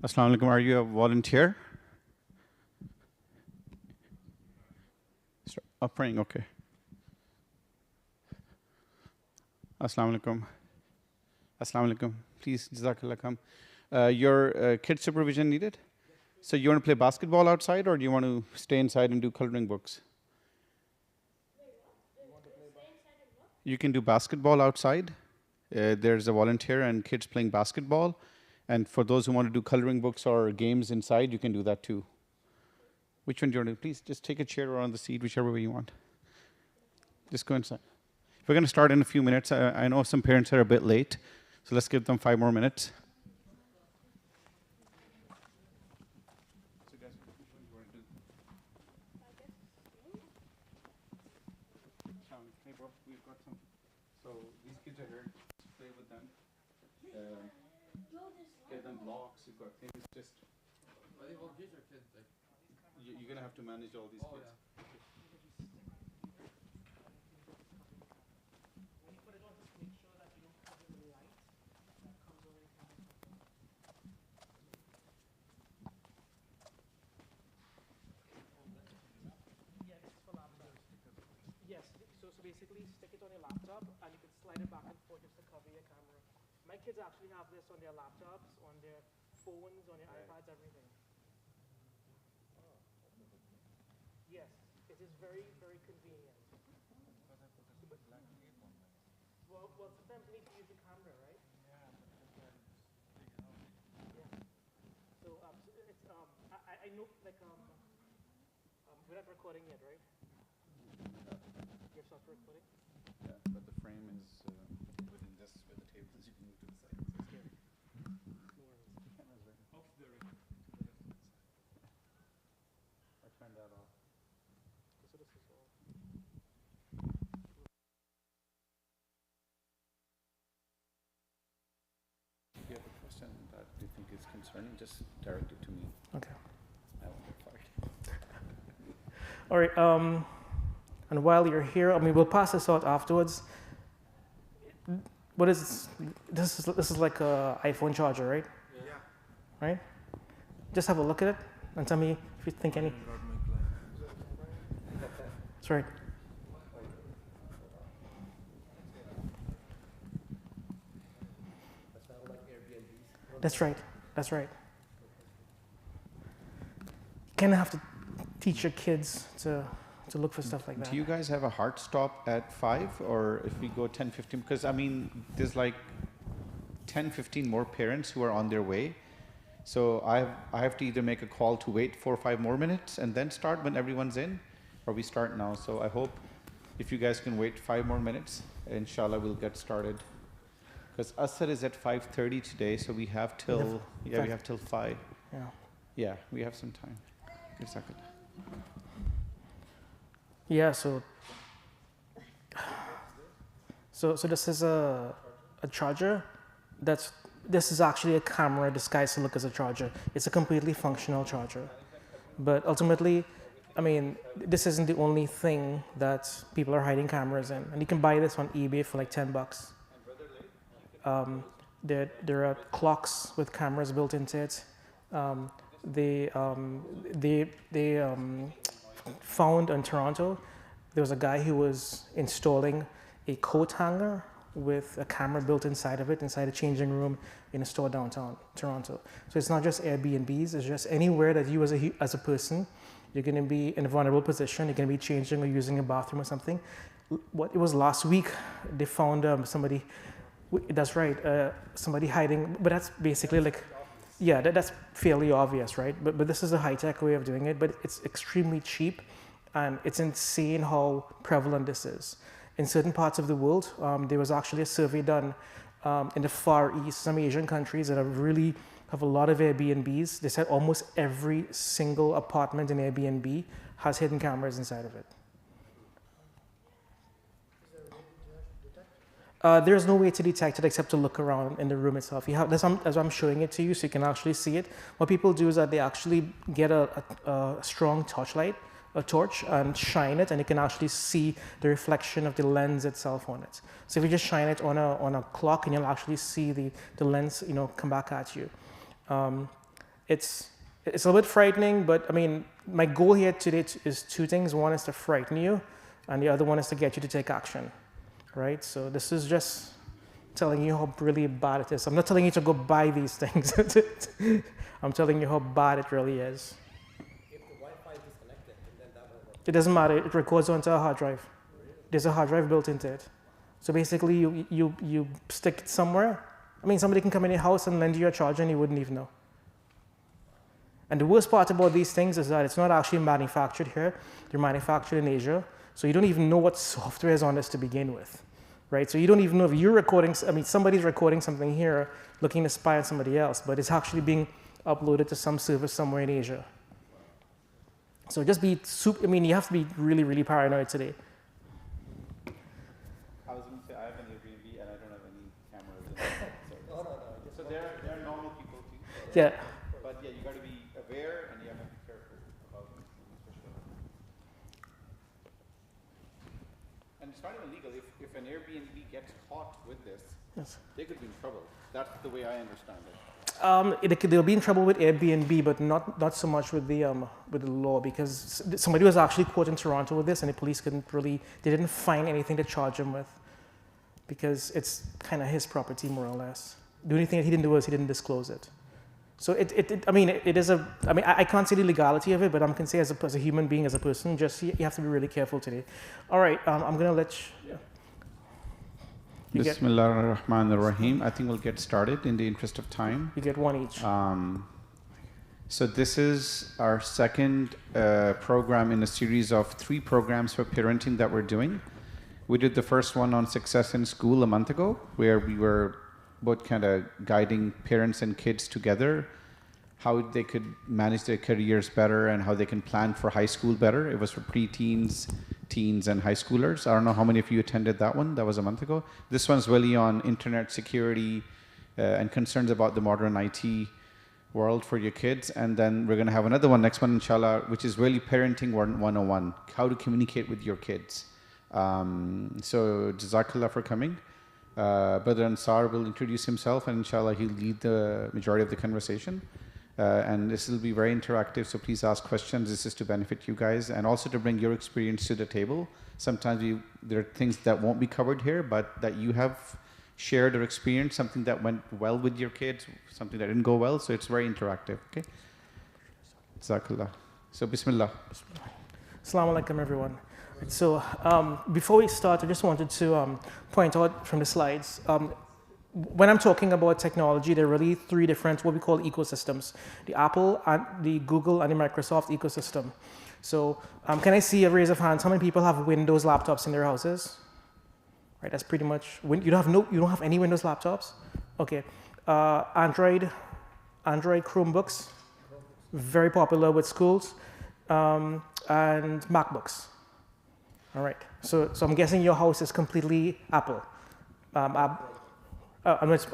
Assalamu alaikum. Are you a volunteer? Praying, okay. Assalamu alaikum. Assalamu alaikum. Please, jazakallah kham. Your kid supervision needed? So you want to play basketball outside, or do you want to stay inside and do coloring books? You can do basketball outside. There's a volunteer and kids playing basketball. And for those who want to do coloring books or games inside, you can do that too. Which one do you want to do? Please just take a chair or on the seat, whichever way you want. Just go inside. We're going to start in a few minutes. I know some parents are a bit late, so let's give them 5 more minutes. So guys, which one do you want to do? Hey bro, we've got some. So these kids are here. Just play with them. Get them blocks. You've got things. Just. Are they all kids or kids? Like you're gonna have to manage all these kids. Yeah. Yes, so basically stick it on your laptop and you can slide it back and forth just to cover your camera. My kids actually have this on their laptops, on their phones, on their iPads, everything. Yes, it is very, very convenient. Well, sometimes you need to use the camera, right? Yeah. So it's I know like we're not recording yet, right? You're stopped recording? Yeah, but the frame is within this, where the table is. You can move to the side. Okay. Off the I turned that off. So this is all. If you have a question that you think is concerning, just direct it to me. Okay. I won't get fired. All right. And while you're here, I mean, we'll pass this out afterwards. What is this? This is like a iPhone charger, right? yeah. Right? Just have a look at it and tell me if you think any. That's right. That's right. That's right. You kind of have to teach your kids to look for stuff like that. Do you guys have a hard stop at 5, or if we go 10, 15? Because I mean, there's like 10, 15 more parents who are on their way. So I have to either make a call to wait 4 or 5 more minutes and then start when everyone's in, or we start now. So I hope if you guys can wait 5 more minutes, inshallah we'll get started. Because Asr is at 5:30 today, so we have till we have till 5. Yeah. Yeah, we have some time. Exactly. Yeah. So this is a charger. This is actually a camera disguised to look as a charger. It's a completely functional charger, but ultimately, I mean, this isn't the only thing that people are hiding cameras in, and you can buy this on eBay for like $10. There are clocks with cameras built into it. They found in Toronto, there was a guy who was installing a coat hanger with a camera built inside of it, inside a changing room in a store downtown Toronto. So it's not just Airbnbs, it's just anywhere that you as a person, you're going to be in a vulnerable position, you're going to be changing or using a bathroom or something. It was last week, they found somebody, that's right, somebody hiding, but that's basically like, yeah, that's fairly obvious, right? But this is a high-tech way of doing it, but it's extremely cheap, and it's insane how prevalent this is. In certain parts of the world, there was actually a survey done in the Far East, some Asian countries that have a lot of Airbnbs. They said almost every single apartment in Airbnb has hidden cameras inside of it. There's no way to detect it except to look around in the room itself. You have, as I'm showing it to you, so you can actually see it. What people do is that they actually get a strong torchlight, a torch, and shine it, and you can actually see the reflection of the lens itself on it. So if you just shine it on a clock, and you'll actually see the lens, come back at you. it's a little bit frightening, but I mean, my goal here today is two things. One is to frighten you, and the other one is to get you to take action, right? So this is just telling you how really bad it is. I'm not telling you to go buy these things. I'm telling you how bad it really is. If the Wi-Fi is disconnected, then that will work. It doesn't matter. It records onto a hard drive. There's a hard drive built into it. So basically, you stick it somewhere. I mean, somebody can come in your house and lend you a charger and you wouldn't even know. And the worst part about these things is that it's not actually manufactured here. They're manufactured in Asia. So you don't even know what software is on this to begin with, right? So you don't even know if you're recording, I mean, somebody's recording something here looking to spy on somebody else, but it's actually being uploaded to some server somewhere in Asia. So just be super, I mean, you have to be really, really paranoid today. I was going to say, I have an Airbnb and I don't have any cameras in it. So they're normal people too. Yeah. But yeah, you got to be aware and you have to be careful about these things for sure. And it's not even legal. If an Airbnb gets caught with this, Yes. they could be in trouble. That's the way I understand it. They'll be in trouble with Airbnb, but not so much with the law, because somebody was actually caught in Toronto with this, and the police they didn't find anything to charge him with, because it's kind of his property more or less. The only thing that he didn't do was he didn't disclose it. So I can't say the legality of it, but I can say as a human being, as a person, just you have to be really careful today. All right, I'm gonna let you. Bismillah ar-Rahman ar-Rahim. I think we'll get started in the interest of time. You get one each. So this is our second program in a series of 3 programs for parenting that we're doing. We did the first one on success in school a month ago, where we were both kind of guiding parents and kids together, how they could manage their careers better and how they can plan for high school better. It was for preteens, teens, and high schoolers. I don't know how many of you attended that one. That was a month ago. This one's really on internet security and concerns about the modern IT world for your kids. And then we're going to have another one, next one, inshallah, which is really parenting 101, how to communicate with your kids. So Jazakallah for coming. Brother Ansar will introduce himself, and inshallah he'll lead the majority of the conversation. And this will be very interactive, so please ask questions. This is to benefit you guys and also to bring your experience to the table. Sometimes there are things that won't be covered here, but that you have shared or experienced, something that went well with your kids, something that didn't go well, so it's very interactive, okay? Jazakallah. So Bismillah. Assalamu alaikum, everyone. So before we start, I just wanted to point out from the slides, when I'm talking about technology, there are really 3 different, what we call ecosystems: the Apple, and the Google, and the Microsoft ecosystem. So can I see a raise of hands? How many people have Windows laptops in their houses? Right, that's pretty much, you don't have any Windows laptops? Okay. Android Chromebooks, very popular with schools, and MacBooks. All right. So I'm guessing your house is completely Apple. A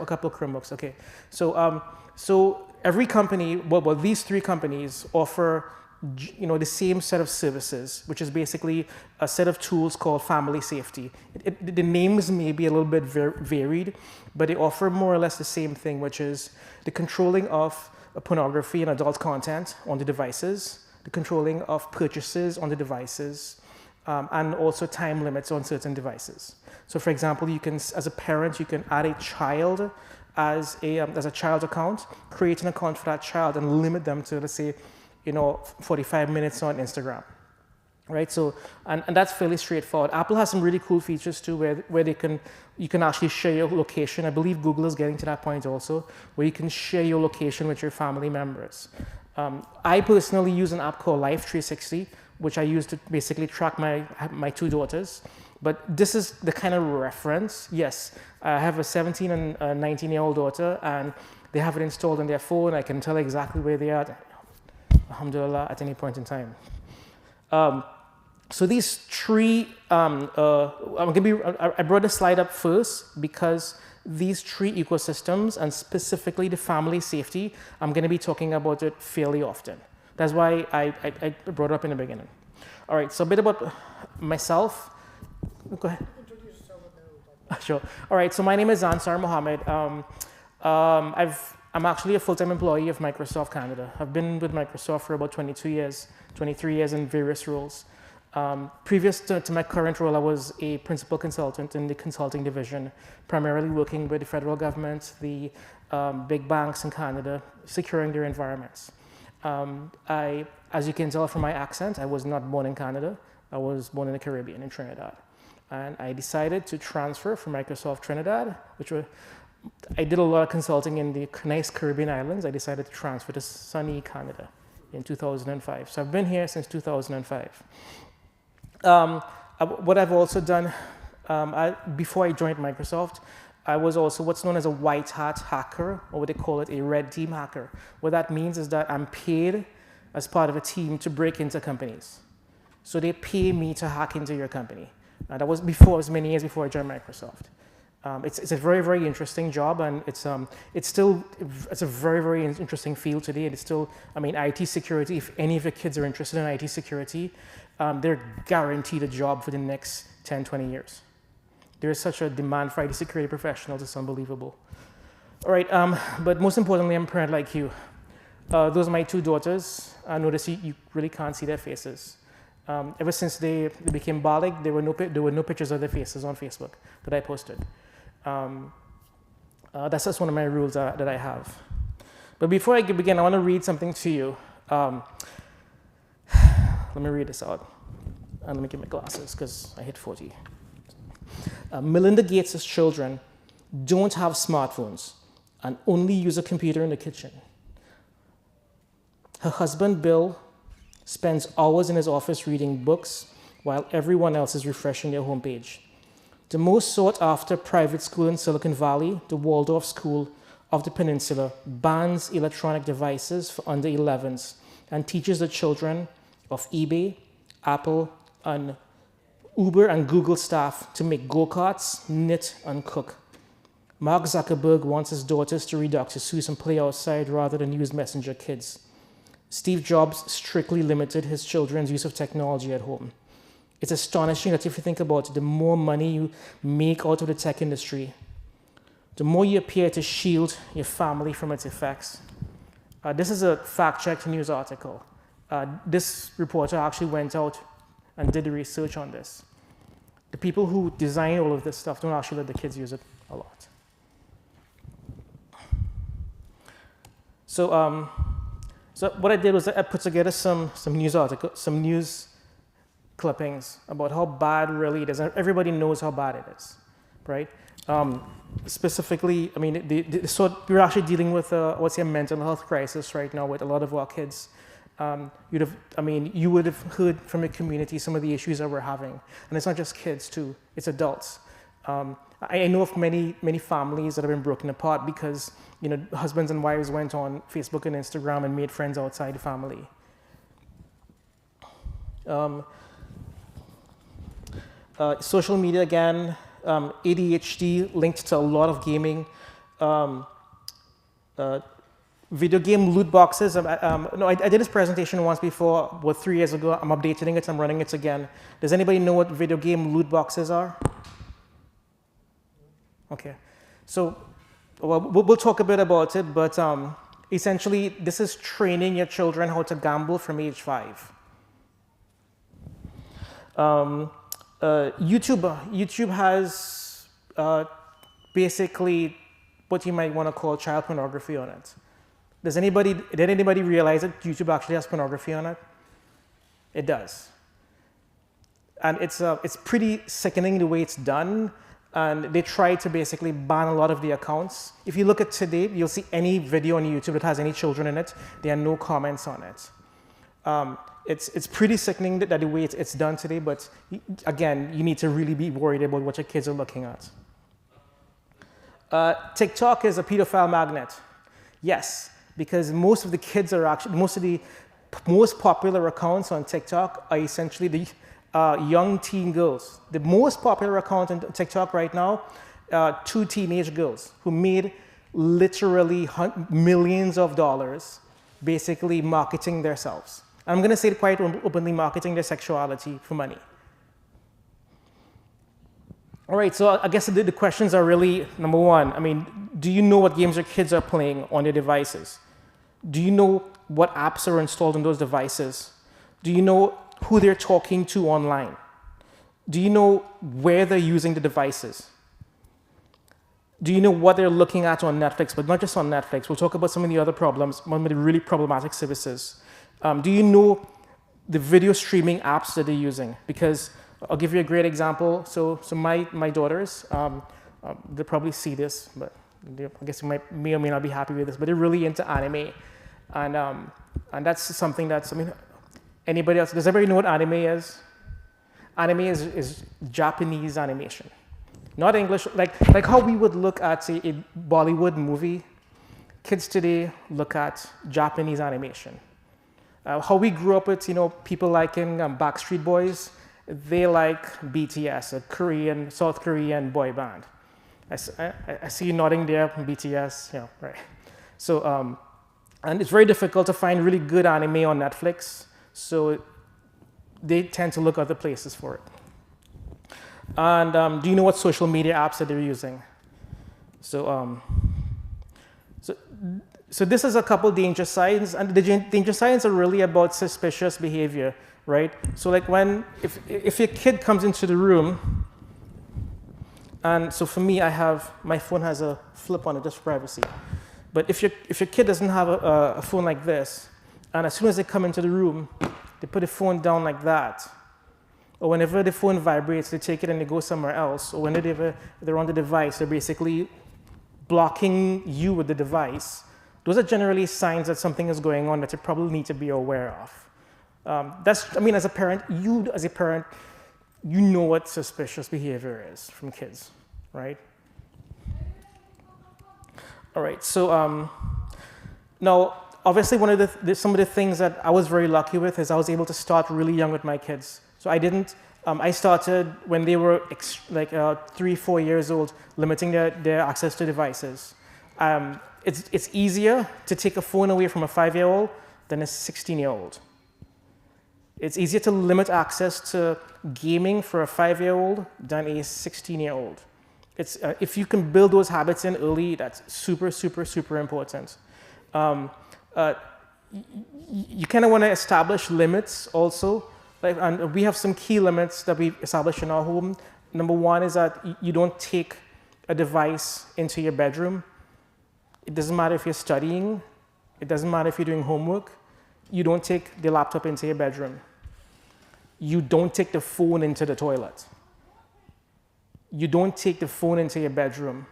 couple of Chromebooks. Okay. So every company, well, these 3 companies offer, the same set of services, which is basically a set of tools called family safety. The names may be a little bit varied, but they offer more or less the same thing, which is the controlling of pornography and adult content on the devices, the controlling of purchases on the devices, and also time limits on certain devices. So for example, you can, as a parent, you can add a child as a child account, create an account for that child and limit them to, let's say, 45 minutes on Instagram, right? So, and that's fairly straightforward. Apple has some really cool features too, where you can actually share your location. I believe Google is getting to that point also, where you can share your location with your family members. I personally use an app called Life 360, which I use to basically track my 2 daughters. But this is the kind of reference. Yes, I have a 17 and a 19-year-old daughter, and they have it installed on their phone. I can tell exactly where they are, alhamdulillah, at any point in time. So these 3, I brought the slide up first because these 3 ecosystems, and specifically the family safety, I'm going to be talking about it fairly often. That's why I brought it up in the beginning. All right, so a bit about myself. Go ahead. Introduce yourself. Sure. All right, so my name is Ansar Mohammed. I'm actually a full-time employee of Microsoft Canada. I've been with Microsoft for about 22 years, 23 years in various roles. Previous to my current role, I was a principal consultant in the consulting division, primarily working with the federal government, the big banks in Canada, securing their environments. As you can tell from my accent, I was not born in Canada. I was born in the Caribbean, in Trinidad. And I decided to transfer from Microsoft Trinidad, I did a lot of consulting in the nice Caribbean islands. I decided to transfer to sunny Canada in 2005. So I've been here since 2005. What I've also done, before I joined Microsoft, I was also what's known as a white hat hacker, or what they call it, a red team hacker. What that means is that I'm paid as part of a team to break into companies. So they pay me to hack into your company. That was many years before I joined Microsoft. It's a very, very interesting job, and it's a very, very interesting field today. And it's still, IT security, if any of your kids are interested in IT security, they're guaranteed a job for the next 10, 20 years. There is such a demand for IT security professionals, it's unbelievable. All right, but most importantly, I'm a parent like you. Those are my two daughters. I notice you really can't see their faces. Ever since they became balig, there were no pictures of their faces on Facebook that I posted. That's just one of my rules that I have. But before I begin, I want to read something to you. Let me read this out. And let me get my glasses, because I hit 40. Melinda Gates' children don't have smartphones and only use a computer in the kitchen. Her husband, Bill, spends hours in his office reading books while everyone else is refreshing their homepage. The most sought-after private school in Silicon Valley, the Waldorf School of the Peninsula, bans electronic devices for under 11s and teaches the children of eBay, Apple, and Uber and Google staff to make go-karts, knit, and cook. Mark Zuckerberg wants his daughters to read Dr. Seuss and play outside rather than use Messenger kids. Steve Jobs strictly limited his children's use of technology at home. It's astonishing that if you think about it, the more money you make out of the tech industry, the more you appear to shield your family from its effects. This is a fact-checked news article. This reporter actually went out and did the research on this. The people who design all of this stuff don't actually let the kids use it a lot. So what I did was I put together some news clippings about how bad really it is. And everybody knows how bad it is, right? Specifically, so we're actually dealing with a mental health crisis right now with a lot of our kids. You would have heard from your community some of the issues that we're having, and it's not just kids too; it's adults. I know of many families that have been broken apart because husbands and wives went on Facebook and Instagram and made friends outside the family. Social media again, ADHD linked to a lot of gaming. Video game loot boxes. I did this presentation once before, about 3 years ago. I'm updating it, I'm running it again. Does anybody know what video game loot boxes are? Okay, so we'll talk a bit about it, but essentially this is training your children how to gamble from age 5. YouTube has basically what you might want to call child pornography on it. Did anybody realize that YouTube actually has pornography on it? It does. And it's pretty sickening the way it's done. And they try to basically ban a lot of the accounts. If you look at today, you'll see any video on YouTube that has any children in it, there are no comments on it. It's pretty sickening that the way it's done today, but again, you need to really be worried about what your kids are looking at. TikTok is a pedophile magnet. Yes, because most of the kids are actually, most of the most popular accounts on TikTok are essentially the young teen girls. The most popular account on TikTok right now, 2 teenage girls who made literally millions of dollars basically marketing themselves. I'm going to say it quite openly, marketing their sexuality for money. All right, so I guess the questions are really, number one, do you know what games your kids are playing on their devices? Do you know what apps are installed on those devices? Do you know who they're talking to online? Do you know where they're using the devices? Do you know what they're looking at on Netflix? But not just on Netflix. We'll talk about some of the other problems, some of the really problematic services. Do you know the video streaming apps that they're using? Because I'll give you a great example. So my daughters, they'll probably see this, but I guess you may or may not be happy with this, but they're really into anime. And that's something that's, I mean, anybody else, does everybody know what anime is? Anime is Japanese animation. Not English, like how we would look at, say, a Bollywood movie. Kids today look at Japanese animation. How we grew up with, people liking Backstreet Boys, they like BTS, a South Korean boy band. I see you nodding there, BTS, right. So, and it's very difficult to find really good anime on Netflix, so they tend to look other places for it. And do you know what social media apps that they're using? So this is a couple danger signs, and the danger signs are really about suspicious behavior, right? So like if your kid comes into the room, and so for me, my phone has a flip on it just for privacy. But if your kid doesn't have a phone like this, and as soon as they come into the room, they put the phone down like that, or whenever the phone vibrates, they take it and they go somewhere else, or whenever they're on the device, they're basically blocking you with the device. Those are generally signs that something is going on that you probably need to be aware of. As a parent, you know what suspicious behavior is from kids, right? All right, so now, obviously some of the things that I was very lucky with is I was able to start really young with my kids. So I started when they were 3-4 years old, limiting their access to devices. It's easier to take a phone away from a 5-year-old than a 16-year-old. It's easier to limit access to gaming for a 5-year-old than a 16-year-old. If you can build those habits in early, that's super, super, super important. You kind of want to establish limits also. And we have some key limits that we've established in our home. Number one is that you don't take a device into your bedroom. It doesn't matter if you're studying. It doesn't matter if you're doing homework. You don't take the laptop into your bedroom. You don't take the phone into the toilet. You don't take the phone into your bedroom.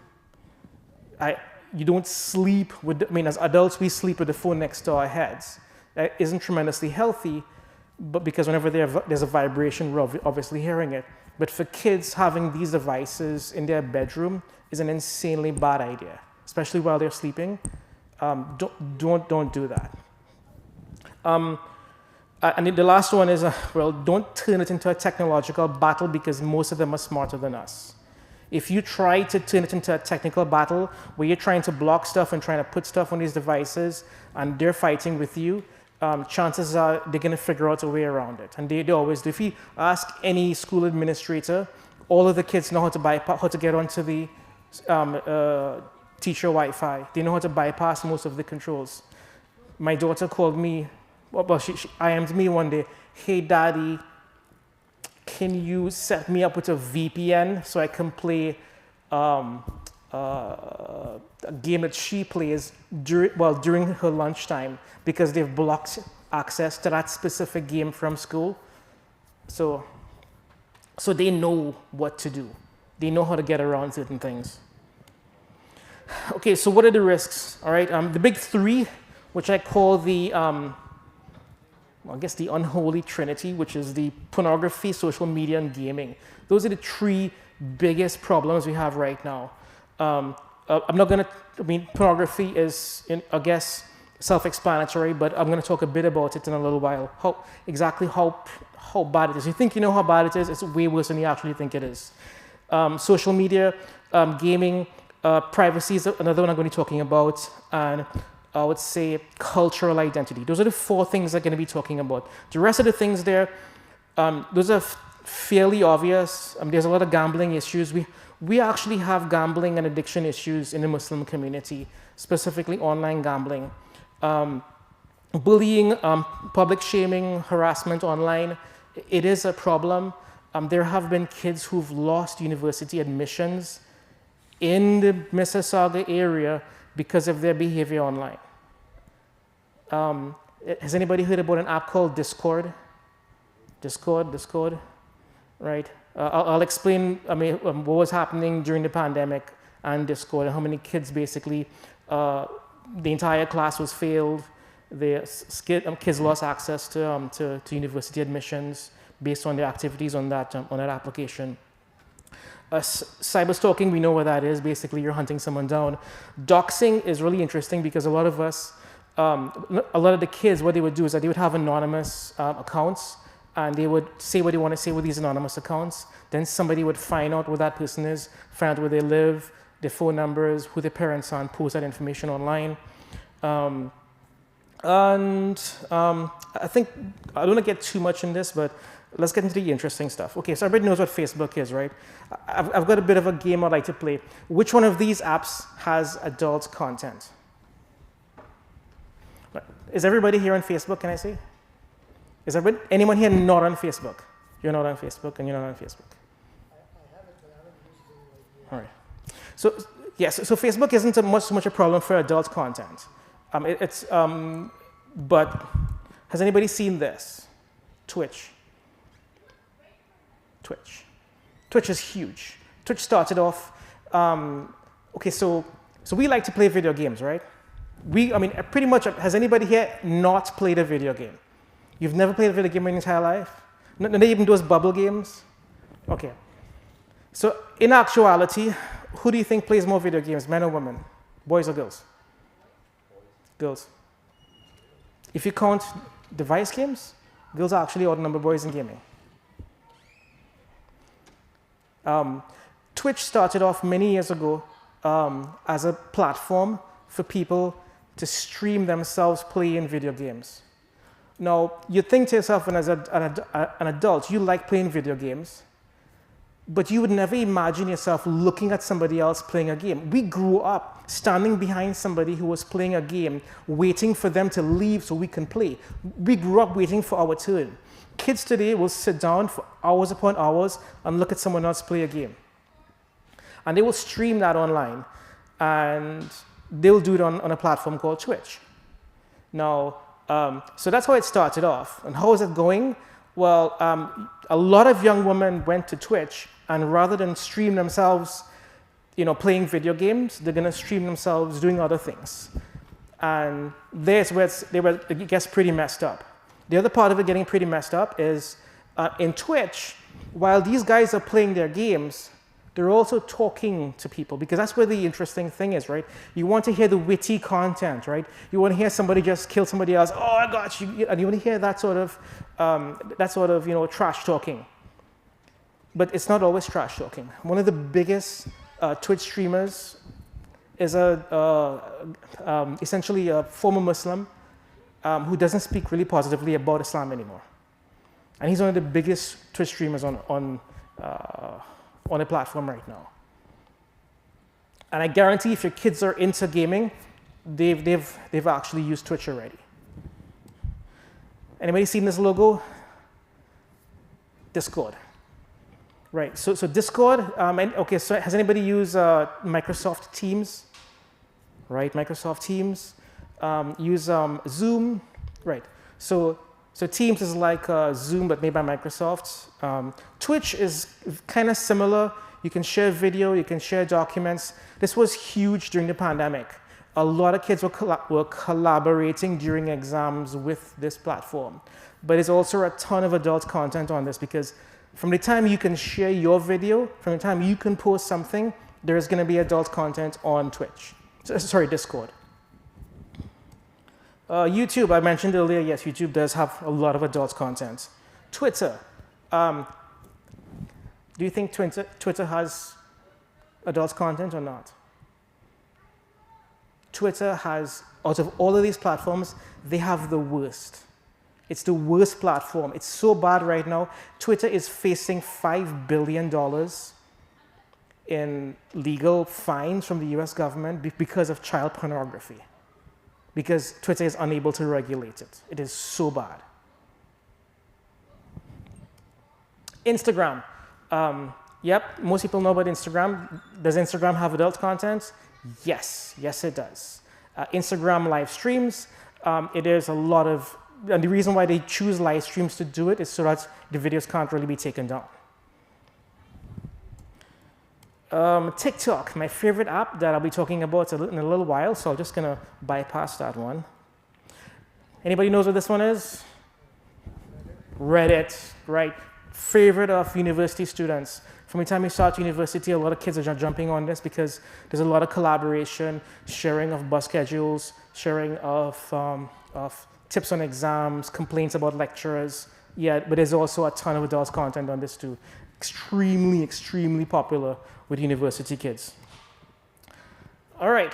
You don't sleep as adults, we sleep with the phone next to our heads. That isn't tremendously healthy, but because whenever there's a vibration, we're obviously hearing it. But for kids, having these devices in their bedroom is an insanely bad idea, especially while they're sleeping. Don't do that. And the last one is, don't turn it into a technological battle because most of them are smarter than us. If you try to turn it into a technical battle where you're trying to block stuff and trying to put stuff on these devices and they're fighting with you, chances are they're going to figure out a way around it. And they always do. If you ask any school administrator, all of the kids know how to get onto the teacher Wi-Fi. They know how to bypass most of the controls. My daughter called me, she IM'd me one day, "Hey, Daddy, can you set me up with a VPN so I can play a game that she plays during her lunchtime because they've blocked access to that specific game from school." So they know what to do. They know how to get around certain things. Okay, so what are the risks? All right, the big three, which I call the the unholy trinity, which is the pornography, social media, and gaming. Those are the three biggest problems we have right now. Pornography is, self-explanatory, but I'm going to talk a bit about it in a little while. How bad it is. You think you know how bad it is, it's way worse than you actually think it is. Social media, gaming, privacy is another one I'm going to be talking about, and I would say cultural identity. Those are the four things I'm going to be talking about. The rest of the things there, those are fairly obvious. There's a lot of gambling issues. We actually have gambling and addiction issues in the Muslim community, specifically online gambling. Bullying, public shaming, harassment online, it is a problem. There have been kids who've lost university admissions in the Mississauga area because of their behavior online. Has anybody heard about an app called Discord? Discord, right? I'll explain what was happening during the pandemic and Discord and how many kids basically, the entire class was failed. Kids lost access to university admissions based on their activities on that application. Cyber stalking, we know what that is. Basically, you're hunting someone down. Doxing is really interesting because a lot of us, a lot of the kids, what they would do is that they would have anonymous accounts, and they would say what they want to say with these anonymous accounts. Then somebody would find out what that person is, find out where they live, their phone numbers, who their parents are, and post that information online. I think, I don't want to get too much in this, but let's get into the interesting stuff. Okay, so everybody knows what Facebook is, right? I've got a bit of a game I'd like to play. Which one of these apps has adult content? Is everybody here on Facebook, can I say? Is anyone here not on Facebook? You're not on Facebook and you're not on Facebook. I have it, but I haven't used it. All right. So, yes, so Facebook isn't so much a problem for adult content. But has anybody seen this? Twitch. Twitch is huge. Twitch started off, okay, so we like to play video games, right? Pretty much, has anybody here not played a video game? You've never played a video game in your entire life? Not even those bubble games? Okay. So in actuality, who do you think plays more video games, men or women? Boys or girls? Girls. If you count device games, girls actually outnumber boys in gaming. Twitch started off many years ago as a platform for people to stream themselves playing video games. Now, you think to yourself, as an adult, you like playing video games, but you would never imagine yourself looking at somebody else playing a game. We grew up standing behind somebody who was playing a game, waiting for them to leave so we can play. We grew up waiting for our turn. Kids today will sit down for hours upon hours and look at someone else play a game. And they will stream that online, and they'll do it on a platform called Twitch. Now, so that's how it started off. And how is it going? Well, a lot of young women went to Twitch, and rather than stream themselves, playing video games, they're going to stream themselves doing other things. And there's where it gets pretty messed up. The other part of it getting pretty messed up is in Twitch, while these guys are playing their games, they're also talking to people, because that's where the interesting thing is, right? You want to hear the witty content, right? You want to hear somebody just kill somebody else. Oh, I got you. And you want to hear that sort of trash talking. But it's not always trash talking. One of the biggest Twitch streamers is essentially a former Muslim who doesn't speak really positively about Islam anymore. And he's one of the biggest Twitch streamers on a platform right now. And I guarantee if your kids are into gaming, they've actually used Twitch already. Anybody seen this logo? Discord. Right, so Discord, okay, so has anybody used Microsoft Teams? Right, Microsoft Teams. Use Zoom, right. So Teams is like Zoom, but made by Microsoft. Twitch is kind of similar. You can share video, you can share documents. This was huge during the pandemic. A lot of kids were collaborating during exams with this platform. But there's also a ton of adult content on this, because from the time you can share your video, from the time you can post something, there's going to be adult content on Twitch. Sorry, Discord. YouTube, I mentioned earlier, yes, YouTube does have a lot of adult content. Twitter. Do you think Twitter has adult content or not? Twitter has, out of all of these platforms, they have the worst. It's the worst platform. It's so bad right now. Twitter is facing $5 billion in legal fines from the US government because of child pornography. Because Twitter is unable to regulate it. It is so bad. Instagram. Yep, most people know about Instagram. Does Instagram have adult content? Yes, yes it does. Instagram live streams, it is a lot of, and the reason why they choose live streams to do it is so that the videos can't really be taken down. TikTok, my favorite app that I'll be talking about in a little while, so I'm just gonna bypass that one. Anybody knows what this one is? Reddit, right? Favorite of university students. From the time you start university, a lot of kids are jumping on this because there's a lot of collaboration, sharing of bus schedules, sharing of tips on exams, complaints about lecturers. Yeah, but there's also a ton of adult content on this too. Extremely, extremely popular with university kids. All right,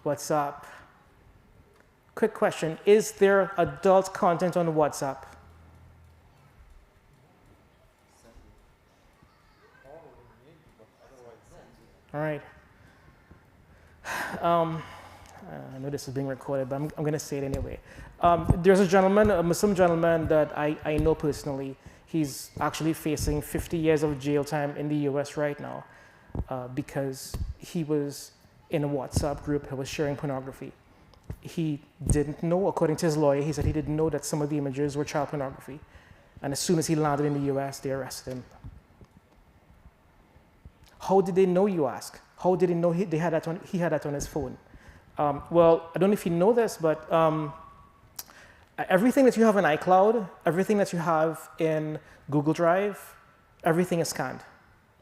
what's up? Quick question, is there adult content on WhatsApp? All right. I know this is being recorded, but I'm going to say it anyway. There's a gentleman, a Muslim gentleman that I know personally. He's actually facing 50 years of jail time in the US right now because he was in a WhatsApp group that was sharing pornography. He didn't know, according to his lawyer, he said he didn't know that some of the images were child pornography. And as soon as he landed in the US, they arrested him. How did they know, you ask? How did he know he had that on his phone? Well, I don't know if you know this, but everything that you have in iCloud, everything that you have in Google Drive, everything is scanned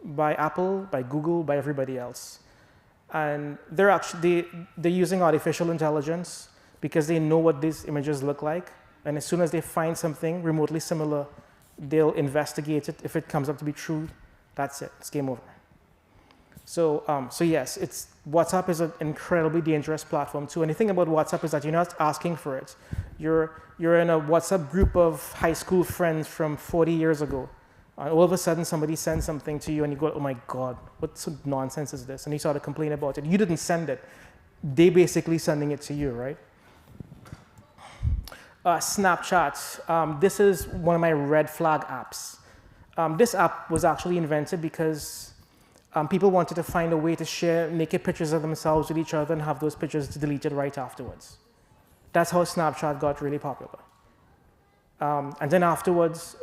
by Apple, by Google, by everybody else. And they're using artificial intelligence because they know what these images look like. And as soon as they find something remotely similar, they'll investigate it. If it comes up to be true, that's it. It's game over. So yes, WhatsApp is an incredibly dangerous platform too. And the thing about WhatsApp is that you're not asking for it. You're in a WhatsApp group of high school friends from 40 years ago. And all of a sudden somebody sends something to you and you go, oh my God, what sort of nonsense is this? And you start to complain about it. You didn't send it. They basically sending it to you, right? Snapchat. This is one of my red flag apps. This app was actually invented because people wanted to find a way to share naked pictures of themselves with each other and have those pictures deleted right afterwards. That's how Snapchat got really popular. And then afterwards,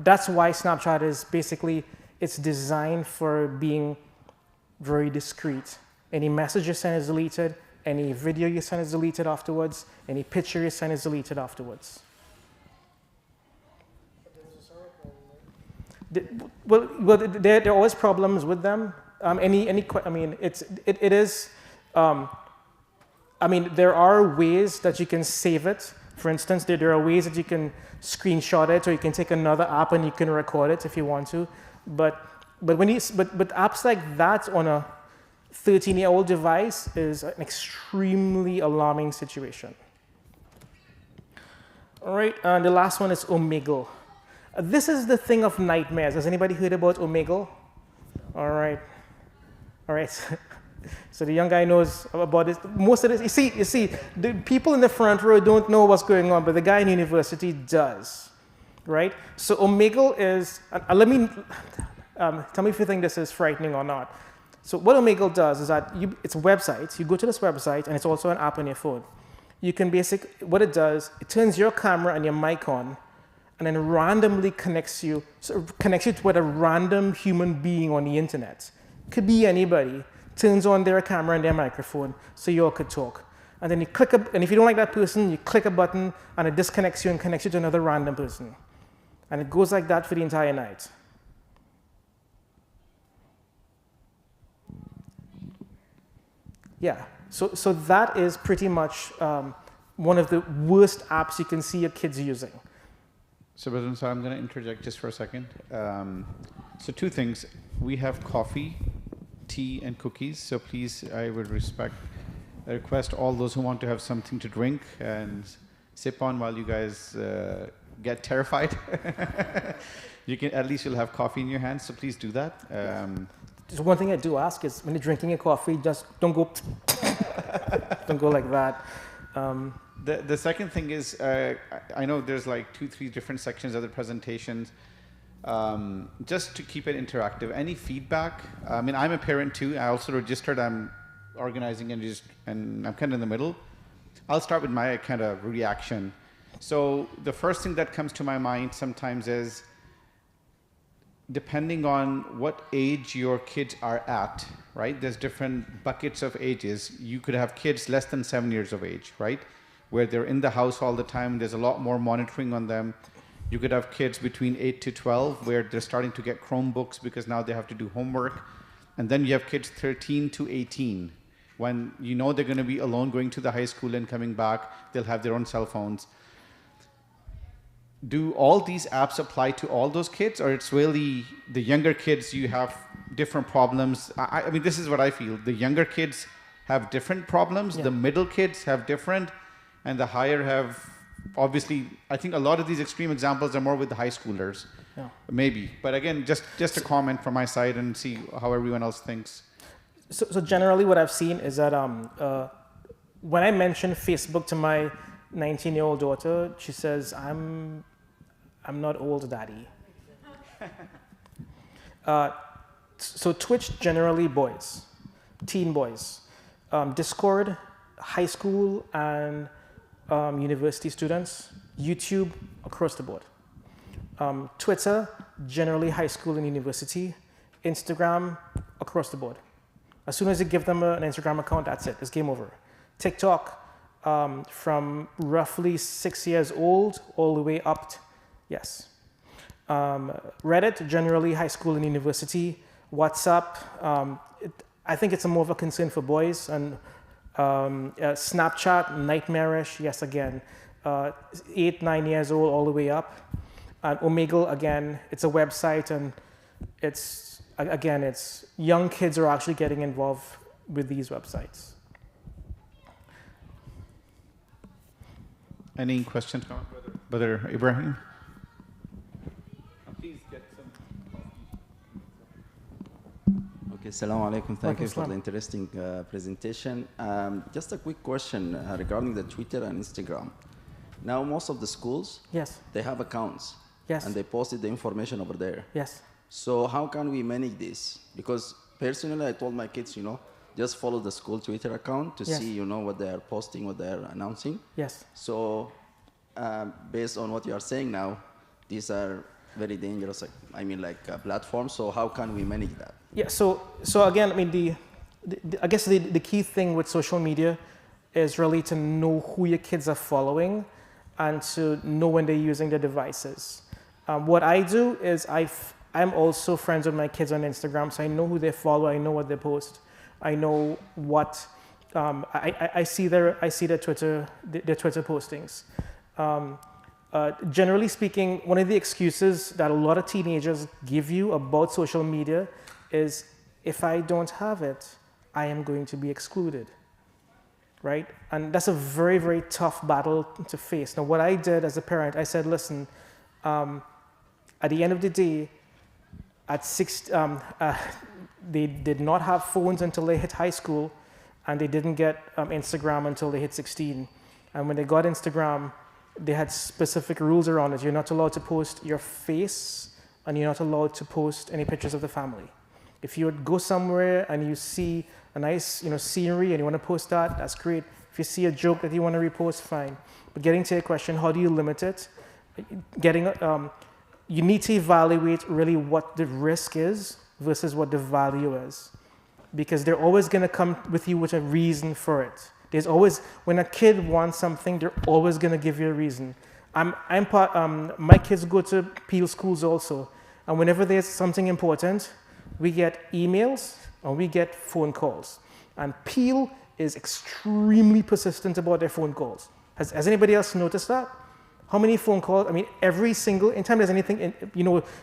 that's why Snapchat is basically, it's designed for being very discreet. Any message you send is deleted, any video you send is deleted afterwards, any picture you send is deleted afterwards. Well, there are always problems with them. I mean, there are ways that you can save it. For instance, there are ways that you can screenshot it, or you can take another app and you can record it if you want to. But apps like that on a 13-year-old device is an extremely alarming situation. All right, and the last one is Omegle. This is the thing of nightmares. Has anybody heard about Omegle? All right. So the young guy knows about this. Most of this, you see, the people in the front row don't know what's going on, but the guy in university does, right? So Omegle is, tell me if you think this is frightening or not. So what Omegle does is that it's a website. You go to this website, and it's also an app on your phone. You can what it does, it turns your camera and your mic on, and then randomly connects you with a random human being on the internet. Could be anybody. Turns on their camera and their microphone so you all could talk. And then you click and if you don't like that person, you click a button and it disconnects you and connects you to another random person. And it goes like that for the entire night. Yeah, so that is pretty much one of the worst apps you can see your kids using. So I'm going to interject just for a second. So two things. We have coffee, tea, and cookies. So please, I would request all those who want to have something to drink and sip on while you guys get terrified. At least you'll have coffee in your hands. So please do that. just one thing I do ask is when you're drinking a coffee, just don't go, don't go like that. The second thing is, I know there's like 2-3 different sections of the presentations. Just to keep it interactive, any feedback? I mean, I'm a parent too. I also registered. I'm organizing and I'm kind of in the middle. I'll start with my kind of reaction. So the first thing that comes to my mind sometimes is, depending on what age your kids are at, right? There's different buckets of ages. You could have kids less than 7 years of age, right? Where they're in the house all the time. There's a lot more monitoring on them. You could have kids between 8 to 12 where they're starting to get Chromebooks because now they have to do homework. And then you have kids 13 to 18 when you know they're going to be alone going to the high school and coming back. They'll have their own cell phones. Do all these apps apply to all those kids, or it's really the younger kids, you have different problems? I mean, this is what I feel. The younger kids have different problems. Yeah. The middle kids have different, and the higher have, obviously, I think a lot of these extreme examples are more with the high schoolers. Yeah. Maybe. But again, just a comment from my side and see how everyone else thinks. So generally what I've seen is that when I mention Facebook to my 19-year-old daughter, she says, I'm not old, Daddy. So Twitch, generally boys, teen boys. Discord, high school and university students. YouTube, across the board. Twitter, generally high school and university. Instagram, across the board. As soon as you give them an Instagram account, that's it. It's game over. TikTok, from roughly 6 years old all the way up. Yes. Reddit, generally high school and university. WhatsApp, I think it's more of a concern for boys. And Snapchat, nightmarish, yes, again. 8, 9 years old all the way up. And Omegle, again, it's a website, and it's young kids are actually getting involved with these websites. Any questions, Brother Ibrahim? Please get some. Okay, Assalamu alaikum. Thank you for the interesting presentation. Just a quick question regarding the Twitter and Instagram. Now, most of the schools, yes, they have accounts, yes, and they posted the information over there. Yes. So how can we manage this? Because personally, I told my kids, just follow the school Twitter account to see, what they are posting, what they are announcing. Yes. So based on what you are saying now, these are very dangerous, platforms. So how can we manage that? Yeah. So again, I mean, I guess the key thing with social media is really to know who your kids are following and to know when they're using their devices. What I do is I'm also friends with my kids on Instagram, so I know who they follow, I know what they post, I know what I see their Twitter postings. Generally speaking, one of the excuses that a lot of teenagers give you about social media is, if I don't have it, I am going to be excluded, right? And that's a very, very tough battle to face. Now, what I did as a parent, I said, listen, at the end of the day, at 6, they did not have phones until they hit high school, and they didn't get Instagram until they hit 16. And when they got Instagram, they had specific rules around it. You're not allowed to post your face, and you're not allowed to post any pictures of the family. If you would go somewhere and you see a nice, scenery and you want to post that, that's great. If you see a joke that you want to repost, fine. But getting to your question, how do you limit it? You need to evaluate really what the risk is versus what the value is. Because they're always going to come with you with a reason for it. There's always, when a kid wants something, they're always going to give you a reason. My kids go to Peel schools also. And whenever there's something important, we get emails and we get phone calls. And Peel is extremely persistent about their phone calls. Has anybody else noticed that? How many phone calls? I mean, anytime there's anything,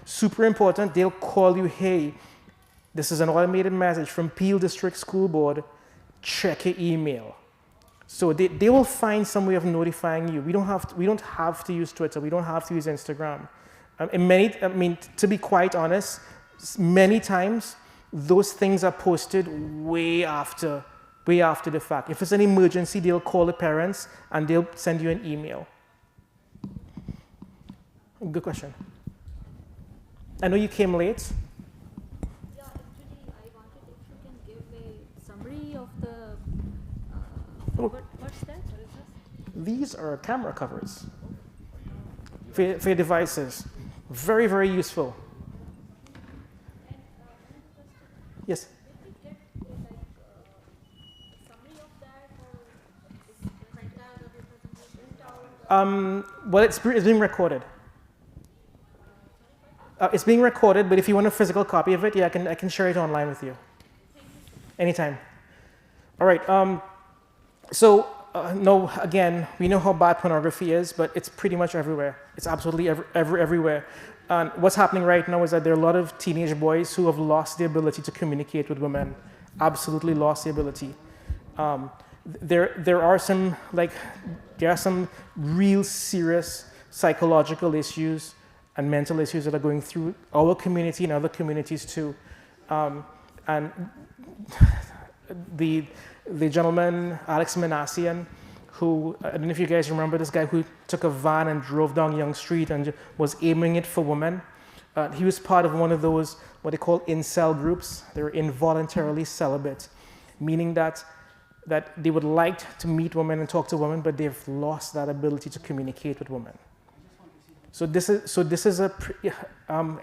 super important, they'll call you, hey, this is an automated message from Peel District School Board, check your email. So they will find some way of notifying you. We don't have to use Twitter. We don't have to use Instagram. To be quite honest, many times those things are posted way after the fact. If it's an emergency, they'll call the parents and they'll send you an email. Good question. I know you came late. Yeah, actually, I wanted if you can give a summary of the. What's that? What is this? These are camera covers for your devices. Very, very useful. And Yes. did we get a summary of that, or is the entire representation out? Well, it's being recorded. It's being recorded, but if you want a physical copy of it, yeah, I can share it online with you. Anytime. All right. No, again, we know how bad pornography is, but it's pretty much everywhere. It's absolutely everywhere. And what's happening right now is that there are a lot of teenage boys who have lost the ability to communicate with women. Absolutely lost the ability. There are some real serious psychological issues and mental issues that are going through our community and other communities too. And the gentleman, Alex Manassian, who, I don't know if you guys remember this guy who took a van and drove down Yonge Street and was aiming it for women. He was part of one of those, what they call incel groups. They're involuntarily celibate, meaning that they would like to meet women and talk to women, but they've lost that ability to communicate with women. So this is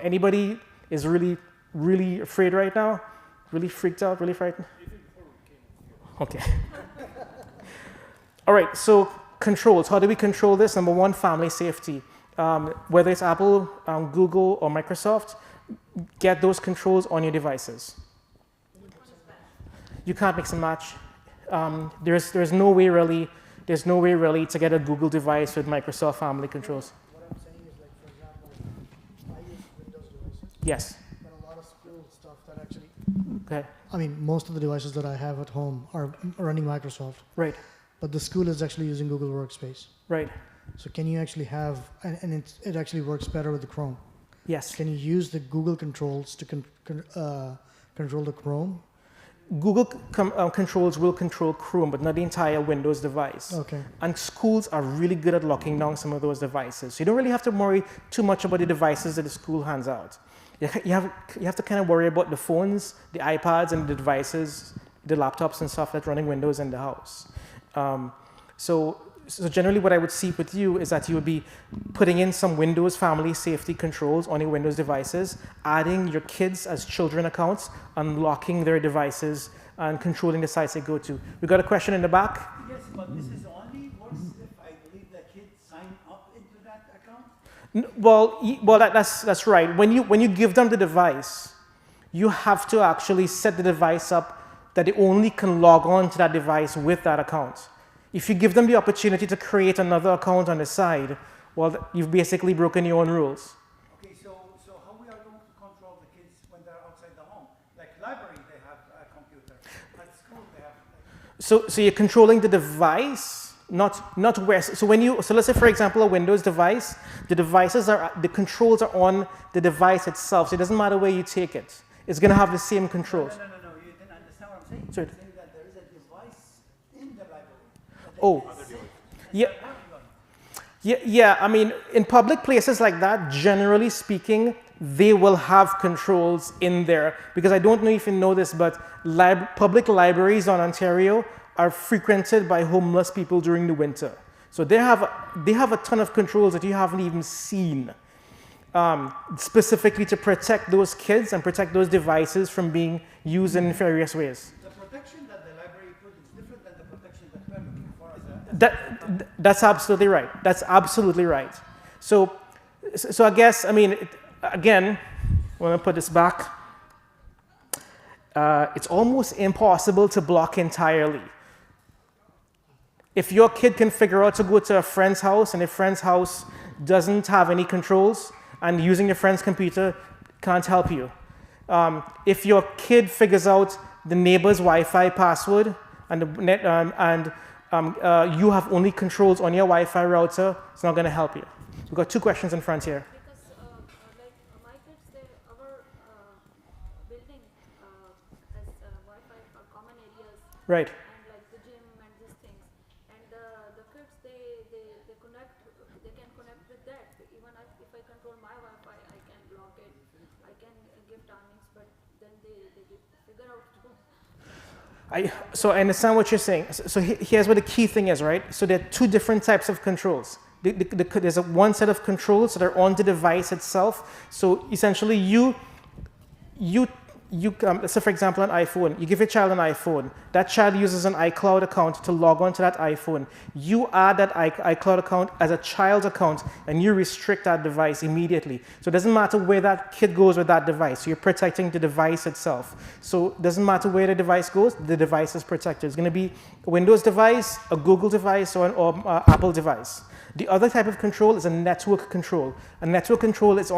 anybody is really afraid right now? Really freaked out? Really frightened? Okay. All right, so controls. How do we control this? Number one, family safety. Whether it's Apple, Google, or Microsoft, get those controls on your devices. You can't mix and match. There's no way really to get a Google device with Microsoft family controls. What I'm saying is, like, for example, I use Windows devices. Yes. But a lot of school stuff that actually, Okay. I mean, most of the devices that I have at home are running Microsoft. Right. But the school is actually using Google Workspace. Right. So can you actually have, and it actually works better with the Chrome. Yes. Can you use the Google controls to control the Chrome? Google controls will control Chrome, but not the entire Windows device. Okay. And schools are really good at locking down some of those devices. So you don't really have to worry too much about the devices that the school hands out. You have to kind of worry about the phones, the iPads, and the devices, the laptops and stuff that's running Windows in the house. So generally what I would see with you is that you would be putting in some Windows family safety controls on your Windows devices, adding your kids as children accounts, unlocking their devices, and controlling the sites they go to. We got a question in the back? Yes, but this is only works if I believe the kids sign up into that account? Well, that's right. When you give them the device, you have to actually set the device up that they only can log on to that device with that account. If you give them the opportunity to create another account on the side, well, you've basically broken your own rules. Okay, so how we are going to control the kids when they're outside the home? Like library, they have a computer. At school, they have. So you're controlling the device, not where. So let's say for example a Windows device, the controls are on the device itself. So it doesn't matter where you take it. It's going to have the same controls. No, you didn't understand what I'm saying. Sorry. I'm saying that there is a device in the library. Oh, yeah. I mean, in public places like that, generally speaking, they will have controls in there. Because I don't know if you know this, but public libraries in Ontario are frequented by homeless people during the winter. So they have a ton of controls that you haven't even seen, specifically to protect those kids and protect those devices from being used in nefarious ways. The protection that the library put is different than the protection that we're looking for. That's absolutely right. That's absolutely right. So I guess, I mean, again, when I put this back, it's almost impossible to block entirely. If your kid can figure out to go to a friend's house and a friend's house doesn't have any controls and using your friend's computer can't help you. If your kid figures out the neighbor's Wi-Fi password and you have only controls on your Wi-Fi router, it's not going to help you. We've got two questions in front here. Because like my kids, our building, Right. and like the gym and these things. And the kids, they connect, they can connect with that. Even if I control my Wi-Fi, I can block it, I can give timings, but then they figure out too. So I understand what you're saying. So here's what the key thing is, right? So there are two different types of controls. There's one set of controls that are on the device itself. So essentially so for example, an iPhone, you give your child an iPhone. That child uses an iCloud account to log on to that iPhone. You add that iCloud account as a child's account, and you restrict that device immediately. So it doesn't matter where that kid goes with that device. So you're protecting the device itself. So it doesn't matter where the device goes, the device is protected. It's going to be a Windows device, a Google device, or an Apple device. The other type of control is a network control. A network control is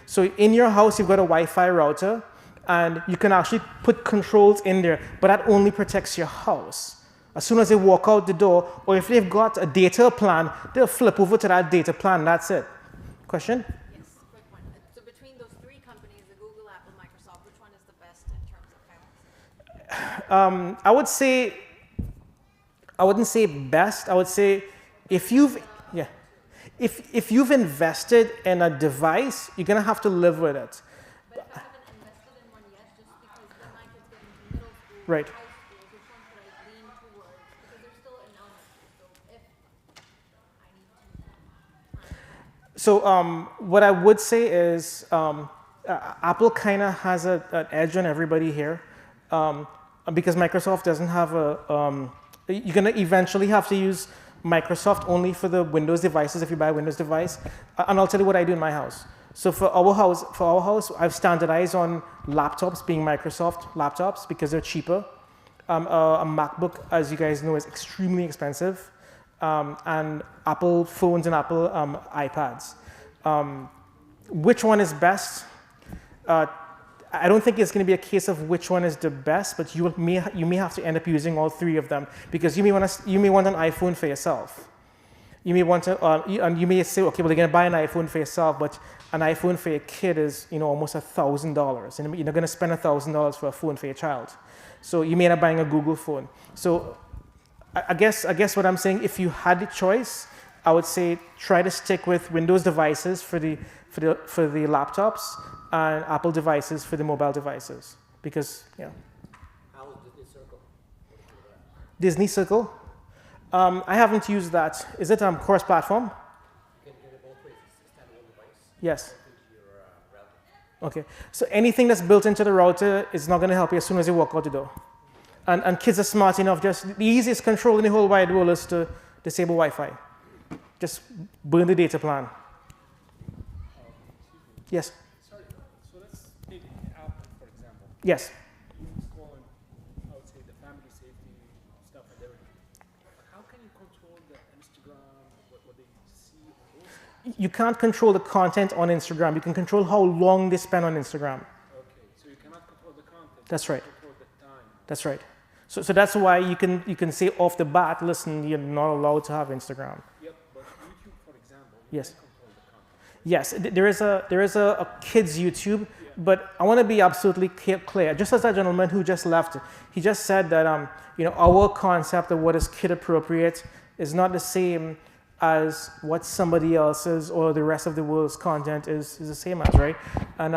so in your house, you've got a Wi-Fi router, and you can actually put controls in there, but that only protects your house. As soon as they walk out the door, or if they've got a data plan, they'll flip over to that data plan, that's it. Question? Yes, quick one. So between those three companies, the Google, Apple, Microsoft, which one is the best in terms of balance? I wouldn't say best, I would say if you've invested in a device, you're gonna have to live with it. But if I haven't invested in one yet, just because when my kids get into middle school, Right. high school, which one should I lean towards? Because they're still in elementary, so if I need to. So what I would say is Apple kind of has an edge on everybody here because Microsoft doesn't have you're going to eventually have to use Microsoft only for the Windows devices if you buy a Windows device. And I'll tell you what I do in my house. So for our house, I've standardized on laptops being Microsoft laptops because they're cheaper. A MacBook, as you guys know, is extremely expensive. And Apple phones and Apple iPads. Which one is best? I don't think it's going to be a case of which one is the best, but you may have to end up using all three of them because you may want an iPhone for yourself. You may want to, and you may say, okay, well, you're going to buy an iPhone for yourself, but an iPhone for your kid is, almost $1,000, and you're not going to spend $1,000 for a phone for your child. So you may end up buying a Google phone. So I guess what I'm saying, if you had the choice, I would say try to stick with Windows devices for the laptops and Apple devices for the mobile devices, because How is Disney Circle? Disney Circle. I haven't used that. Is it cross-platform? You can get it both ways. It's a standalone device. Yes. Into your router. Okay. So anything that's built into the router is not going to help you as soon as you walk out the door. And kids are smart enough. Just the easiest control in the whole wide world is to disable Wi-Fi. Just burn the data plan. Yes. Sorry. So let's take Apple, for example. Yes. It's calling, I would say, the family safety stuff and everything. But how can you control the Instagram, what they see on those sites? You can't control the content on Instagram. You can control how long they spend on Instagram. Okay, so you cannot control the content. That's right. You can control the time. That's right. So that's why you can say off the bat, listen, you're not allowed to have Instagram. Yep, but YouTube, for example, you Yes. can control the content. Yes, there is a kids YouTube, but I want to be absolutely clear. Just as that gentleman who just left, he just said that our concept of what is kid appropriate is not the same as what somebody else's or the rest of the world's content is the same as, right? And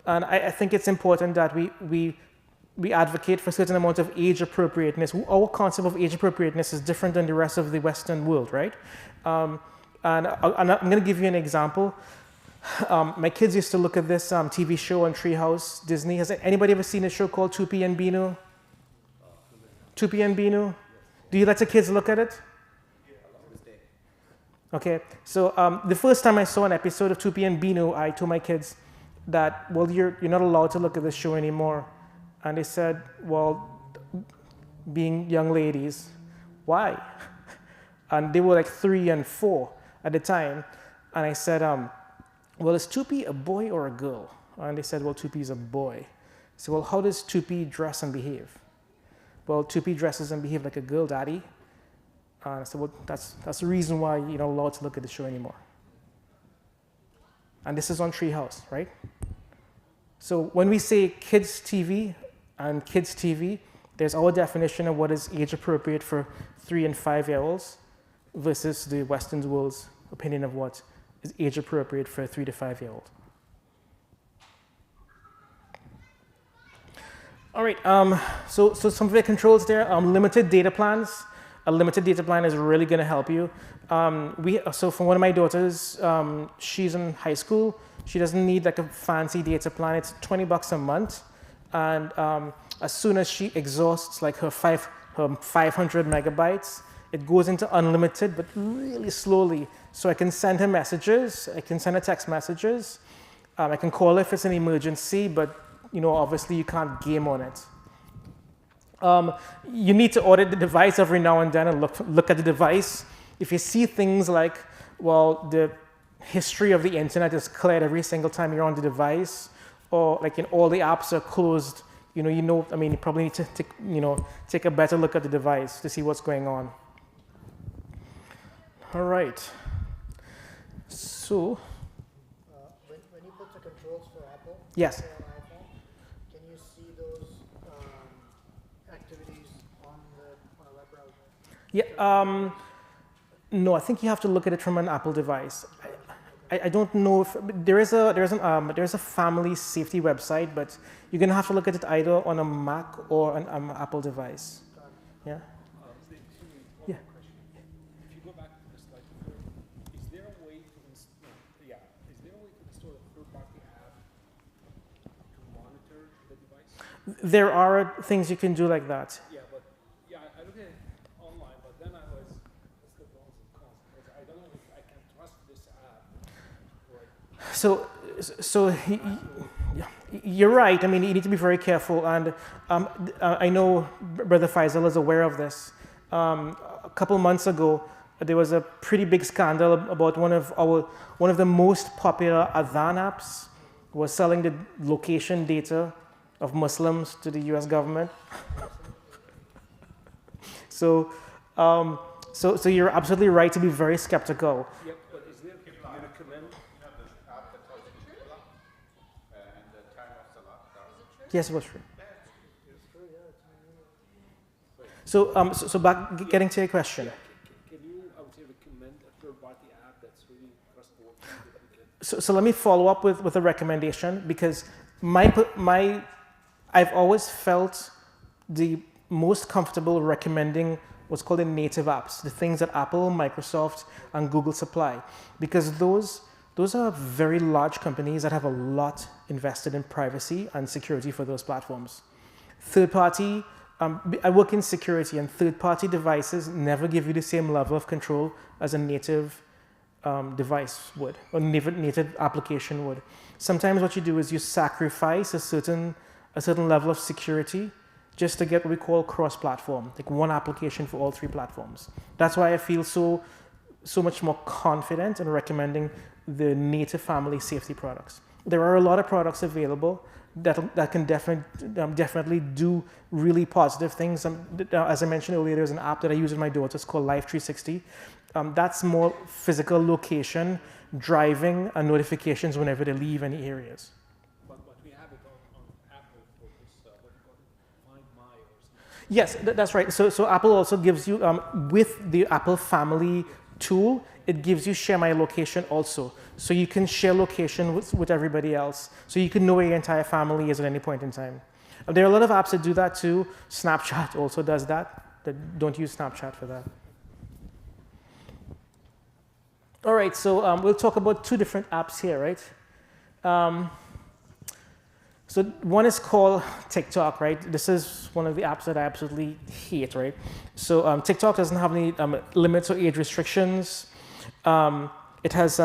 I think it's important that we advocate for a certain amount of age appropriateness. Our concept of age appropriateness is different than the rest of the Western world, right? And I'm going to give you an example. My kids used to look at this TV show on Treehouse Disney. Has anybody ever seen a show called Tupi and Binu? Tupi and Binu? Do you let your kids look at it? Okay, so the first time I saw an episode of Tupi and Binu, I told my kids that, well, you're not allowed to look at this show anymore. And they said, well, being young ladies, why? And they were like 3 and 4 at the time. And I said, well, is Tupi a boy or a girl? And they said, well, Tupi is a boy. I said, well, how does Tupi dress and behave? Well, Tupi dresses and behaves like a girl, Daddy. And I said, well, that's the reason why you're not allowed to look at the show anymore. And this is on Treehouse, right? So when we say kids TV and kids TV, There's our definition of what is age appropriate for 3 and 5-year-olds versus the Western world's opinion of what is age appropriate for a 3 to 5-year-old. All right, so some of the controls there, limited data plans. A limited data plan is really going to help you. So for one of my daughters, she's in high school. She doesn't need like a fancy data plan. It's $20 a month. And as soon as she exhausts like her 500 megabytes, it goes into unlimited, but really slowly. So I can send her messages. I can send her text messages. I can call if it's an emergency, but obviously you can't game on it. You need to audit the device every now and then and look at the device. If you see things like, well, the history of the internet is cleared every single time you're on the device, or like all the apps are closed, you probably need to take a better look at the device to see what's going on. All right. So. When you put the controls for Apple, yes. On iPhone, can you see those activities on a web browser? Yeah. No, I think you have to look at it from an Apple device. I don't know if there's a family safety website, but you're gonna have to look at it either on a Mac or an Apple device. Yeah. Yeah. If you go back to the slide before, is there a way to install a third-party app to monitor the device? There are things you can do like that. Yeah, but I looked at it online, but then I was, what's the pros and cons? Because I don't know if I can trust this app. Right. So you're right. I mean, you need to be very careful, and I know Brother Faisal is aware of this. A couple months ago, there was a pretty big scandal about one of the most popular adhan apps was selling the location data of Muslims to the U.S. government. So you're absolutely right to be very skeptical. Yep, but is there, you recommend? Yes, it was true. So back, getting to your question. Can you, I would say, recommend a third-party app that's really trustworthy? So let me follow up with a recommendation, because I've always felt the most comfortable recommending what's called the native apps, the things that Apple, Microsoft, and Google supply, because those are very large companies that have a lot invested in privacy and security for those platforms. Third-party, I work in security, and third-party devices never give you the same level of control as a native device would, or native application would. Sometimes what you do is you sacrifice a certain level of security just to get what we call cross-platform, like one application for all 3 platforms. That's why I feel so much more confident in recommending the native family safety products. There are a lot of products available that can definitely do really positive things. As I mentioned earlier, there's an app that I use with my daughters called Life 360. That's more physical location, driving, and notifications whenever they leave any areas. But we have it on Apple for this, what do you call it, Find My or something. Yes, that's right. So Apple also gives you, with the Apple Family tool, it gives you Share My Location also. So you can share location with everybody else. So you can know where your entire family is at any point in time. There are a lot of apps that do that too. Snapchat also does that. Don't use Snapchat for that. All right, so we'll talk about 2 different apps here, right? So one is called TikTok, right? This is one of the apps that I absolutely hate, right? So TikTok doesn't have any limits or age restrictions. It has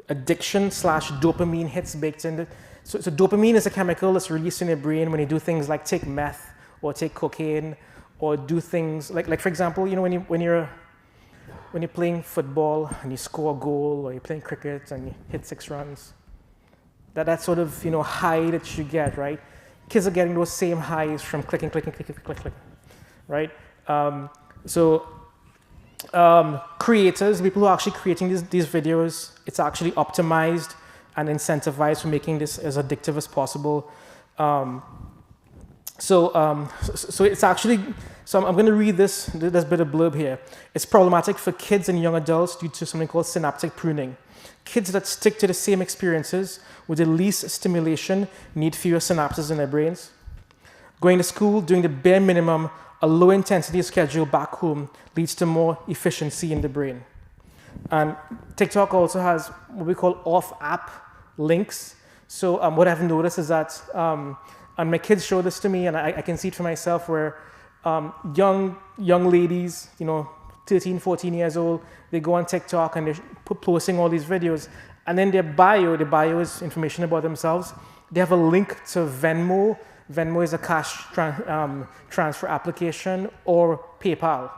addiction/dopamine hits baked in. So dopamine is a chemical that's released in your brain when you do things like take meth or take cocaine or do things like for example, when you're playing football and you score a goal, or you're playing cricket and you hit 6 runs. That sort of high that you get, right? Kids are getting those same highs from clicking, right? Creators, people who are actually creating these videos, it's actually optimized and incentivized for making this as addictive as possible. So it's actually, so I'm going to read this bit of blurb here. It's problematic for kids and young adults due to something called synaptic pruning. Kids that stick to the same experiences with the least stimulation need fewer synapses in their brains. Going to school, doing the bare minimum, a low intensity schedule back home leads to more efficiency in the brain. And TikTok also has what we call off-app links. So what I've noticed is that, and my kids show this to me, and I can see it for myself, where young ladies, 13, 14 years old, they go on TikTok and they're posting all these videos. And then their bio is information about themselves. They have a link to Venmo. Venmo is a cash transfer application, or PayPal.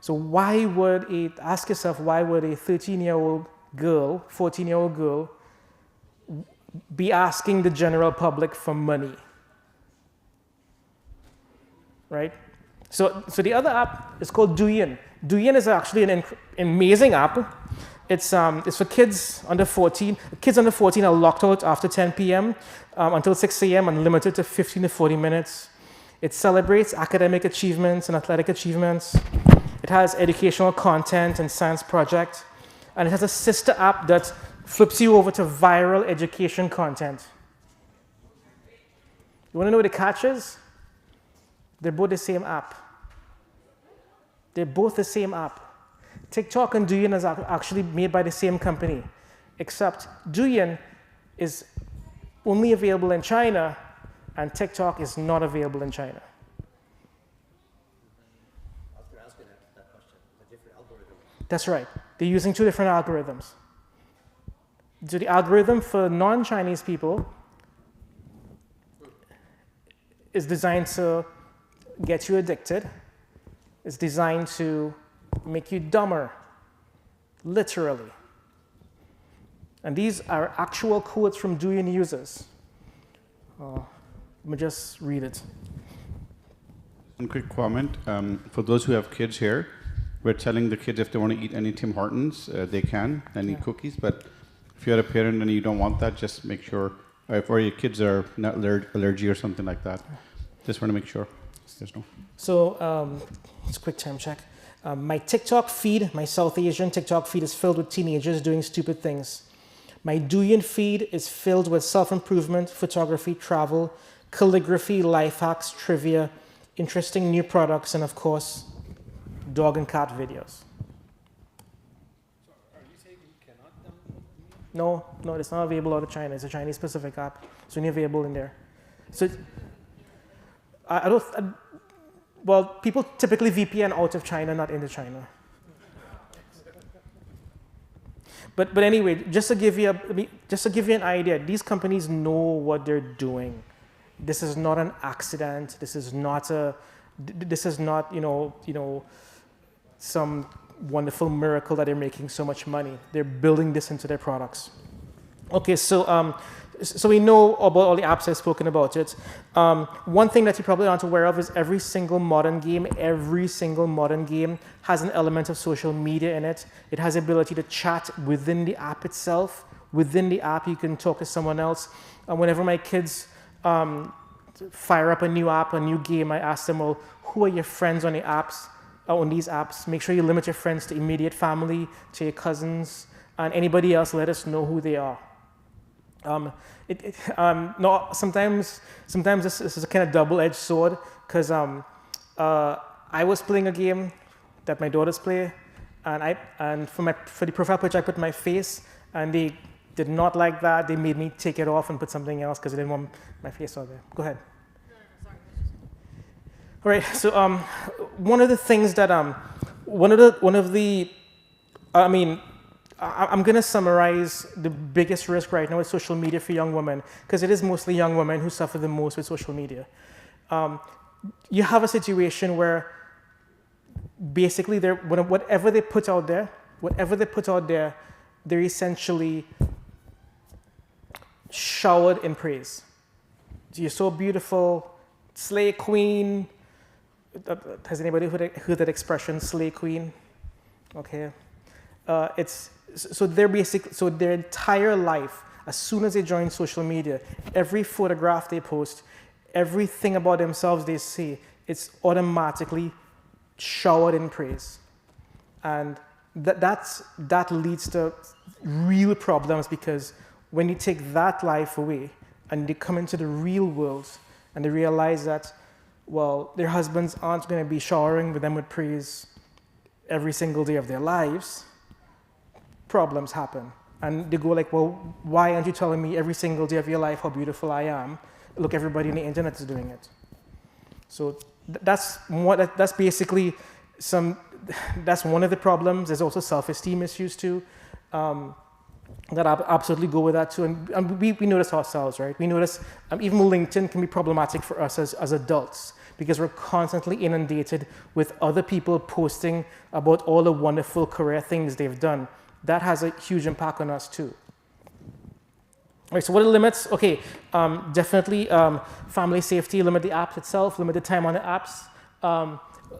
So ask yourself, why would a 13-year-old girl, 14-year-old girl be asking the general public for money? Right? So the other app is called Douyin. Douyin is actually an amazing app. It's for kids under 14. Kids under 14 are locked out after 10 p.m. Until 6 a.m. and limited to 15 to 40 minutes. It celebrates academic achievements and athletic achievements. It has educational content and science projects. And it has a sister app that flips you over to viral education content. You want to know what the catch is? They're both the same app. They're both the same app. TikTok and Douyin is actually made by the same company, except Douyin is only available in China, and TikTok is not available in China. After asking that question, a different algorithm. That's right. They're using two different algorithms. So the algorithm for non-Chinese people is designed to get you addicted. It's designed to make you dumber, literally. And these are actual quotes from Douyin users. Let me just read it. One quick comment. For those who have kids here, we're telling the kids if they want to eat any Tim Hortons, they can, any cookies. But if you're a parent and you don't want that, just make sure, or your kids are not allergy or something like that. Just want to make sure. There's no. So, it's a quick time check. My TikTok feed, my South Asian TikTok feed is filled with teenagers doing stupid things. My Douyin feed is filled with self-improvement, photography, travel, calligraphy, life hacks, trivia, interesting new products, and of course, dog and cat videos. So are you saying you cannot download? No, it's not available out of China. It's a Chinese-specific app. It's only available in there. So well, people typically VPN out of China, not into China. But anyway, just to give you an idea, these companies know what they're doing. This is not an accident. This is not some wonderful miracle that they're making so much money. They're building this into their products. Okay, so we know about all the apps I've spoken about it. One thing that you probably aren't aware of is every single modern game has an element of social media in it. It has the ability to chat within the app itself. Within the app, you can talk to someone else. Whenever my kids fire up a new app, a new game, I ask them, well, who are your friends on the apps? On these apps? Make sure you limit your friends to immediate family, to your cousins, and anybody else, let us know who they are. Sometimes this is a kind of double-edged sword, because I was playing a game that my daughters play, and for the profile picture I put my face, and they did not like that. They made me take it off and put something else because they didn't want my face out there. Go ahead. No, sorry. All right. So one of the things that I'm going to summarize the biggest risk right now with social media for young women, because it is mostly young women who suffer the most with social media. You have a situation where basically whatever they put out there, they're essentially showered in praise. You're so beautiful, slay queen. Has anybody heard that expression, slay queen? Okay. So their entire life, as soon as they join social media, every photograph they post, everything about themselves they say, it's automatically showered in praise. And that leads to real problems, because when you take that life away and they come into the real world and they realize that, well, their husbands aren't going to be showering with them with praise every single day of their lives, problems happen. And they go like, well, why aren't you telling me every single day of your life how beautiful I am? Look, everybody on the internet is doing it. So that's basically that's one of the problems. There's also self-esteem issues too, that absolutely go with that too. And we notice ourselves, right? We notice even LinkedIn can be problematic for us as adults, because we're constantly inundated with other people posting about all the wonderful career things they've done. That has a huge impact on us too. All right, so what are the limits? Okay, definitely family safety, limit the apps itself, limit the time on the apps.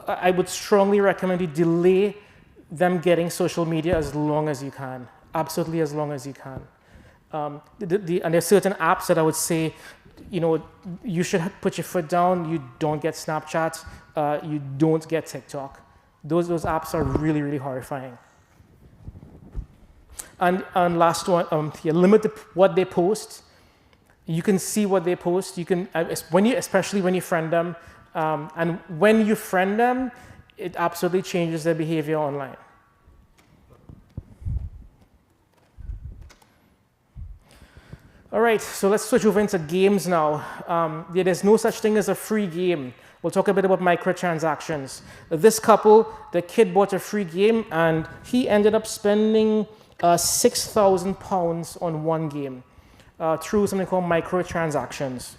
I would strongly recommend you delay them getting social media as long as you can, absolutely as long as you can. And there's certain apps that I would say, you should put your foot down. You don't get Snapchat, you don't get TikTok. Those apps are really, really horrifying. And last one, limit what they post. You can see what they post. You can, especially when you friend them, and when you friend them, it absolutely changes their behavior online. All right, so let's switch over into games now. There's no such thing as a free game. We'll talk a bit about microtransactions. This couple, the kid bought a free game, and he ended up spending £6,000 on one game through something called microtransactions.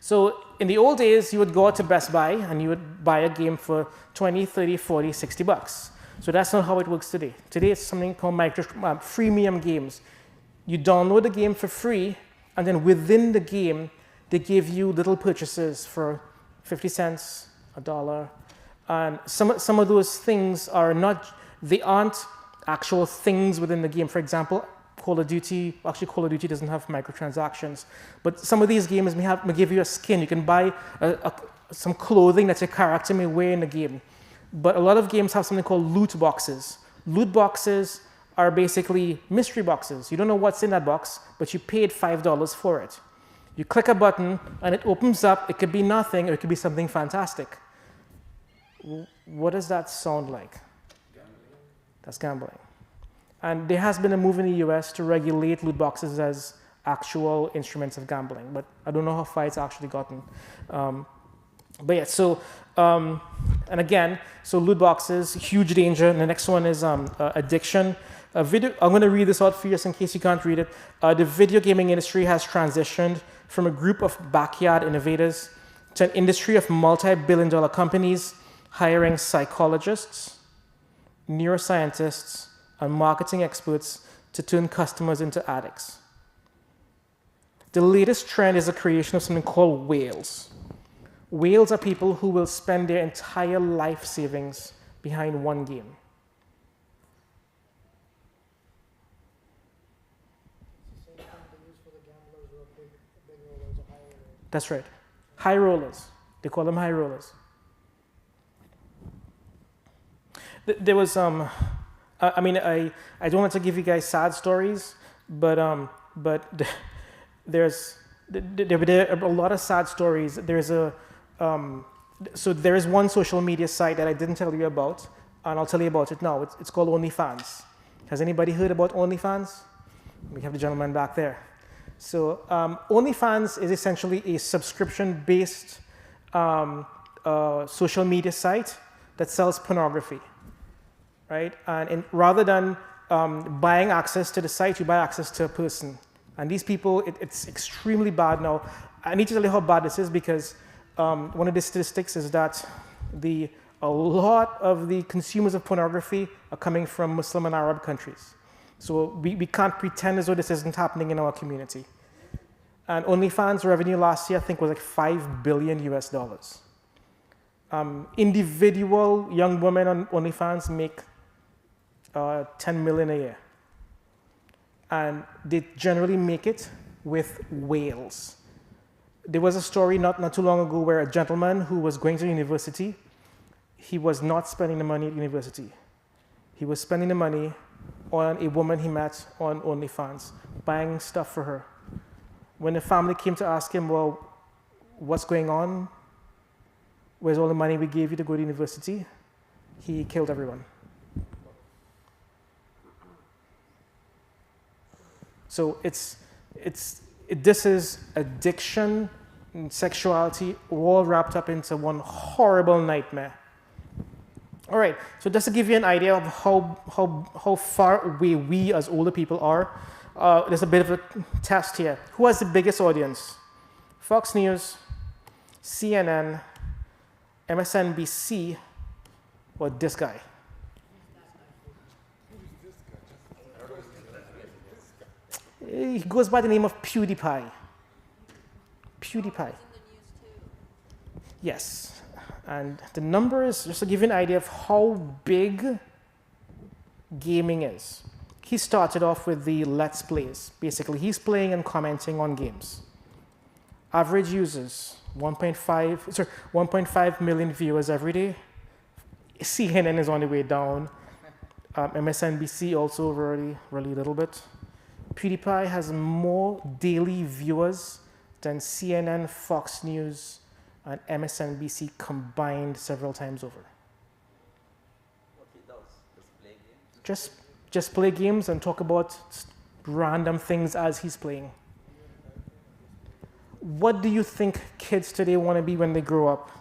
So in the old days, you would go out to Best Buy and you would buy a game for 20, 30, 40, 60 bucks. So that's not how it works today. Today it's something called freemium games. You download the game for free, and then within the game, they give you little purchases for 50 cents, $1. And some of those things aren't actual things within the game. For example, Call of Duty doesn't have microtransactions, but some of these games may give you a skin. You can buy some clothing that your character may wear in the game. But a lot of games have something called loot boxes. Loot boxes are basically mystery boxes. You don't know what's in that box, but you paid $5 for it. You click a button and it opens up. It could be nothing, or it could be something fantastic. What does that sound like? That's gambling. And there has been a move in the US to regulate loot boxes as actual instruments of gambling, but I don't know how far it's actually gotten. But yeah, so, and again, so loot boxes, huge danger. And the next one is addiction. I'm going to read this out for you just in case you can't read it. The video gaming industry has transitioned from a group of backyard innovators to an industry of multi-billion-dollar companies hiring psychologists, neuroscientists, and marketing experts to turn customers into addicts. The latest trend is the creation of something called whales. Whales are people who will spend their entire life savings behind one game. That's right. High rollers. They call them high rollers. There was, I don't want to give you guys sad stories, but there are a lot of sad stories. So there is one social media site that I didn't tell you about, and I'll tell you about it now. It's called OnlyFans. Has anybody heard about OnlyFans? We have the gentleman back there. So OnlyFans is essentially a subscription-based social media site that sells pornography, right? And rather than buying access to the site, you buy access to a person. And these people, it's extremely bad now. I need to tell you how bad this is because one of the statistics is that a lot of the consumers of pornography are coming from Muslim and Arab countries. So we can't pretend as though this isn't happening in our community. And OnlyFans revenue last year, I think, was like $5 billion US. Individual young women on OnlyFans make 10 million a year. And they generally make it with whales. there was a story not too long ago where a gentleman who was going to university, he was not spending the money at university. He was spending the money on a woman he met on OnlyFans, buying stuff for her. When the family came to ask him, well, what's going on? Where's all the money we gave you to go to university? He killed everyone. So this is addiction and sexuality all wrapped up into one horrible nightmare. All right, so just to give you an idea of how far away we as older people are, there's a bit of a test here. Who has the biggest audience? Fox News, CNN, MSNBC, or this guy? He goes by the name of PewDiePie. PewDiePie. Yes. And the numbers, just to give you an idea of how big gaming is. He started off with the Let's Plays. Basically, he's playing and commenting on games. Average users, 1.5 million viewers every day. CNN is on the way down. MSNBC also really little bit. PewDiePie has more daily viewers than CNN, Fox News, and MSNBC combined several times over. What he does? Play games? Just play games and talk about random things as he's playing. What do you think kids today want to be when they grow up?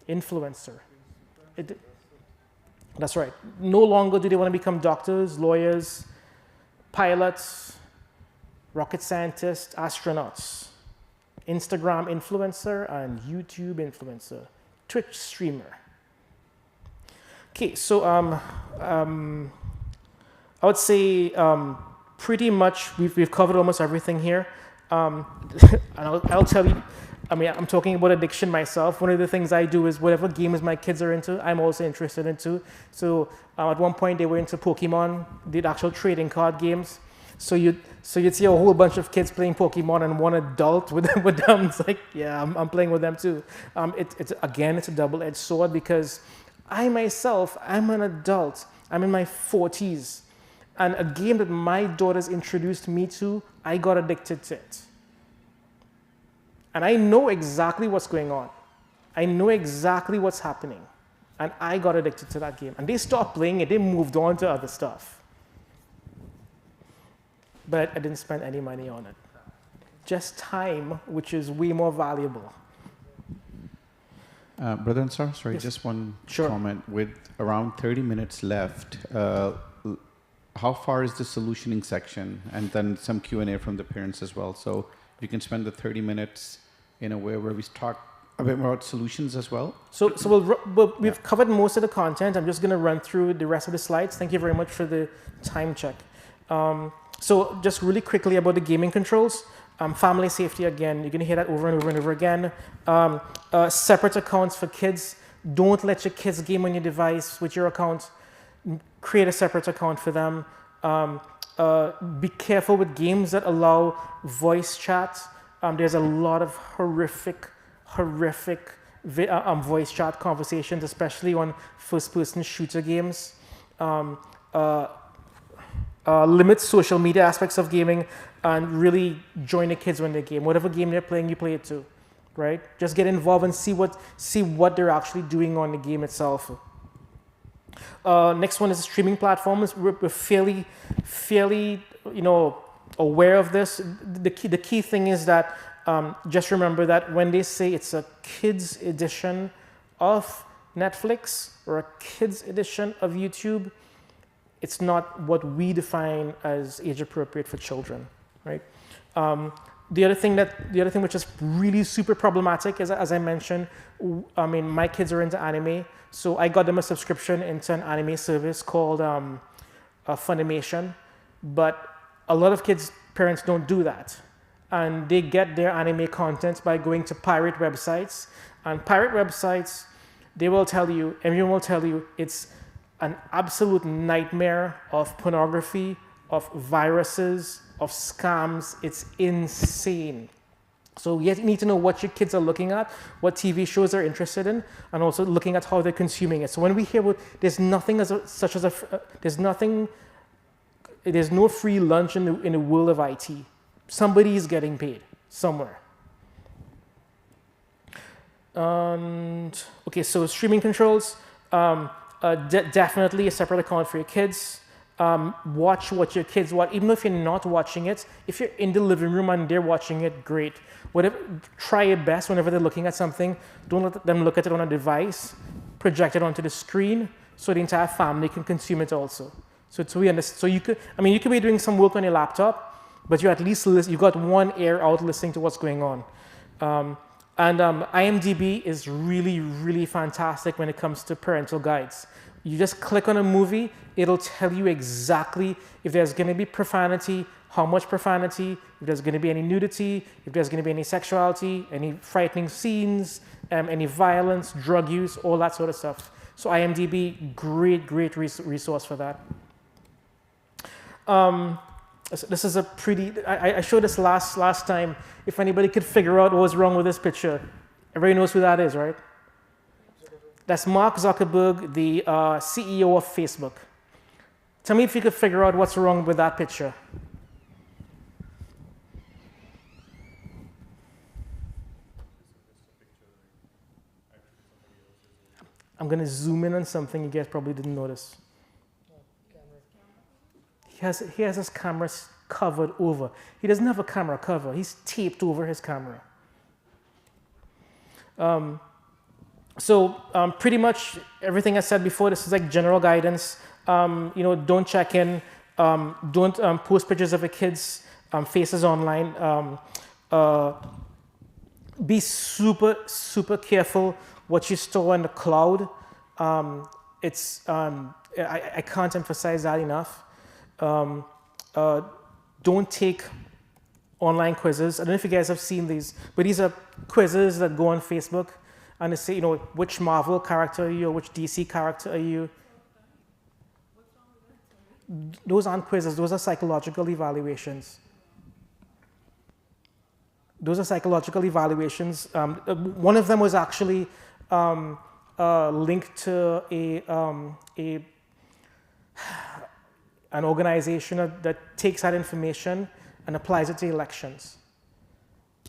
Influencer. That's right. No longer do they want to become doctors, lawyers, pilots, rocket scientists, astronauts. Instagram influencer and YouTube influencer. Twitch streamer. Okay, so I would say pretty much we've covered almost everything here. And I'll tell you, I mean, I'm talking about addiction myself. One of the things I do is whatever games my kids are into, I'm also interested into. So at one point they were into Pokemon, the actual trading card games. So you'd see a whole bunch of kids playing Pokemon and one adult with them. It's like, yeah, I'm playing with them too. It's a double-edged sword because I myself, I'm an adult. I'm in my 40s. And a game that my daughters introduced me to, I got addicted to it. And I know exactly what's going on. I know exactly what's happening. And I got addicted to that game. And they stopped playing it. They moved on to other stuff. But I didn't spend any money on it. Just time, which is way more valuable. Brother Ansar, sorry, yes. Just one Sure. comment. With around 30 minutes left, how far is the solutioning section? And then some Q&A from the parents as well. So you can spend the 30 minutes in a way where we talk a bit more about solutions as well. So we've covered most of the content. I'm just going to run through the rest of the slides. Thank you very much for the time check. So just really quickly about the gaming controls. Family safety, again, you're going to hear that over and over and over again. Separate accounts for kids. Don't let your kids game on your device with your account. Create a separate account for them. Be careful with games that allow voice chat. There's a lot of horrific voice chat conversations, especially on first-person shooter games. Limit social media aspects of gaming and really join the kids when they game. Whatever game they're playing, you play it too, right? Just get involved and see what they're actually doing on the game itself. Next one is streaming platforms. We're fairly, aware of this. The key thing is that just remember that when they say it's a kids edition of Netflix or a kids edition of YouTube, it's not what we define as age appropriate for children, right? The other thing which is really super problematic is, as I mentioned, I mean, my kids are into anime, so I got them a subscription into an anime service called Funimation, but a lot of kids' parents don't do that, and they get their anime content by going to pirate websites, and pirate websites, everyone will tell you, it's an absolute nightmare of pornography, of viruses, of scams. It's insane. So you need to know what your kids are looking at, what TV shows they're interested in, and also looking at how they're consuming it. So when we hear there's no free lunch in the world of IT. Somebody is getting paid somewhere. And okay, so streaming controls, definitely a separate account for your kids. Watch what your kids watch, even if you're not watching it. If you're in the living room and they're watching it, great. Whatever, try your best whenever they're looking at something. Don't let them look at it on a device. Project it onto the screen so the entire family can consume it also. So we understand. So you could be doing some work on your laptop, but you at least you got one ear out listening to what's going on. IMDb is really, really fantastic when it comes to parental guides. You just click on a movie, it'll tell you exactly if there's going to be profanity, how much profanity, if there's going to be any nudity, if there's going to be any sexuality, any frightening scenes, any violence, drug use, all that sort of stuff. So IMDb, great resource for that. This is a pretty, I showed this last time. If anybody could figure out what was wrong with this picture, everybody knows who that is, right? That's Mark Zuckerberg, the CEO of Facebook. Tell me if you could figure out what's wrong with that picture. I'm going to zoom in on something you guys probably didn't notice. He has his camera covered over. He doesn't have a camera cover. He's taped over his camera. Pretty much everything I said before, this is like general guidance. Don't check in. Don't post pictures of your kids' faces online. Be super careful what you store in the cloud. I can't emphasize that enough. Don't take online quizzes. I don't know if you guys have seen these, but these are quizzes that go on Facebook and they say, which Marvel character are you or which DC character are you? Those aren't quizzes, those are psychological evaluations. Those are psychological evaluations. One of them was actually linked to an organization that takes that information and applies it to elections.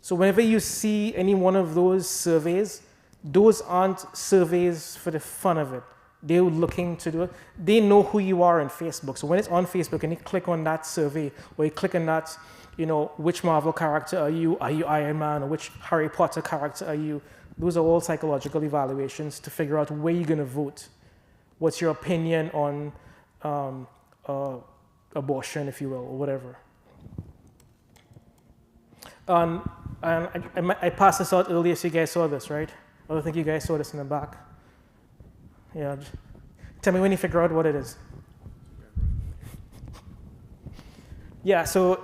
So whenever you see any one of those surveys, those aren't surveys for the fun of it. They're looking to do it. They know who you are on Facebook. So when it's on Facebook and you click on that survey, or you click on that, which Marvel character are you Iron Man, or which Harry Potter character are you? Those are all psychological evaluations to figure out where you're going to vote. What's your opinion on abortion, if you will, or whatever. And I passed this out earlier, so you guys saw this, right? I don't think you guys saw this in the back. Yeah. Tell me when you figure out what it is. Yeah, so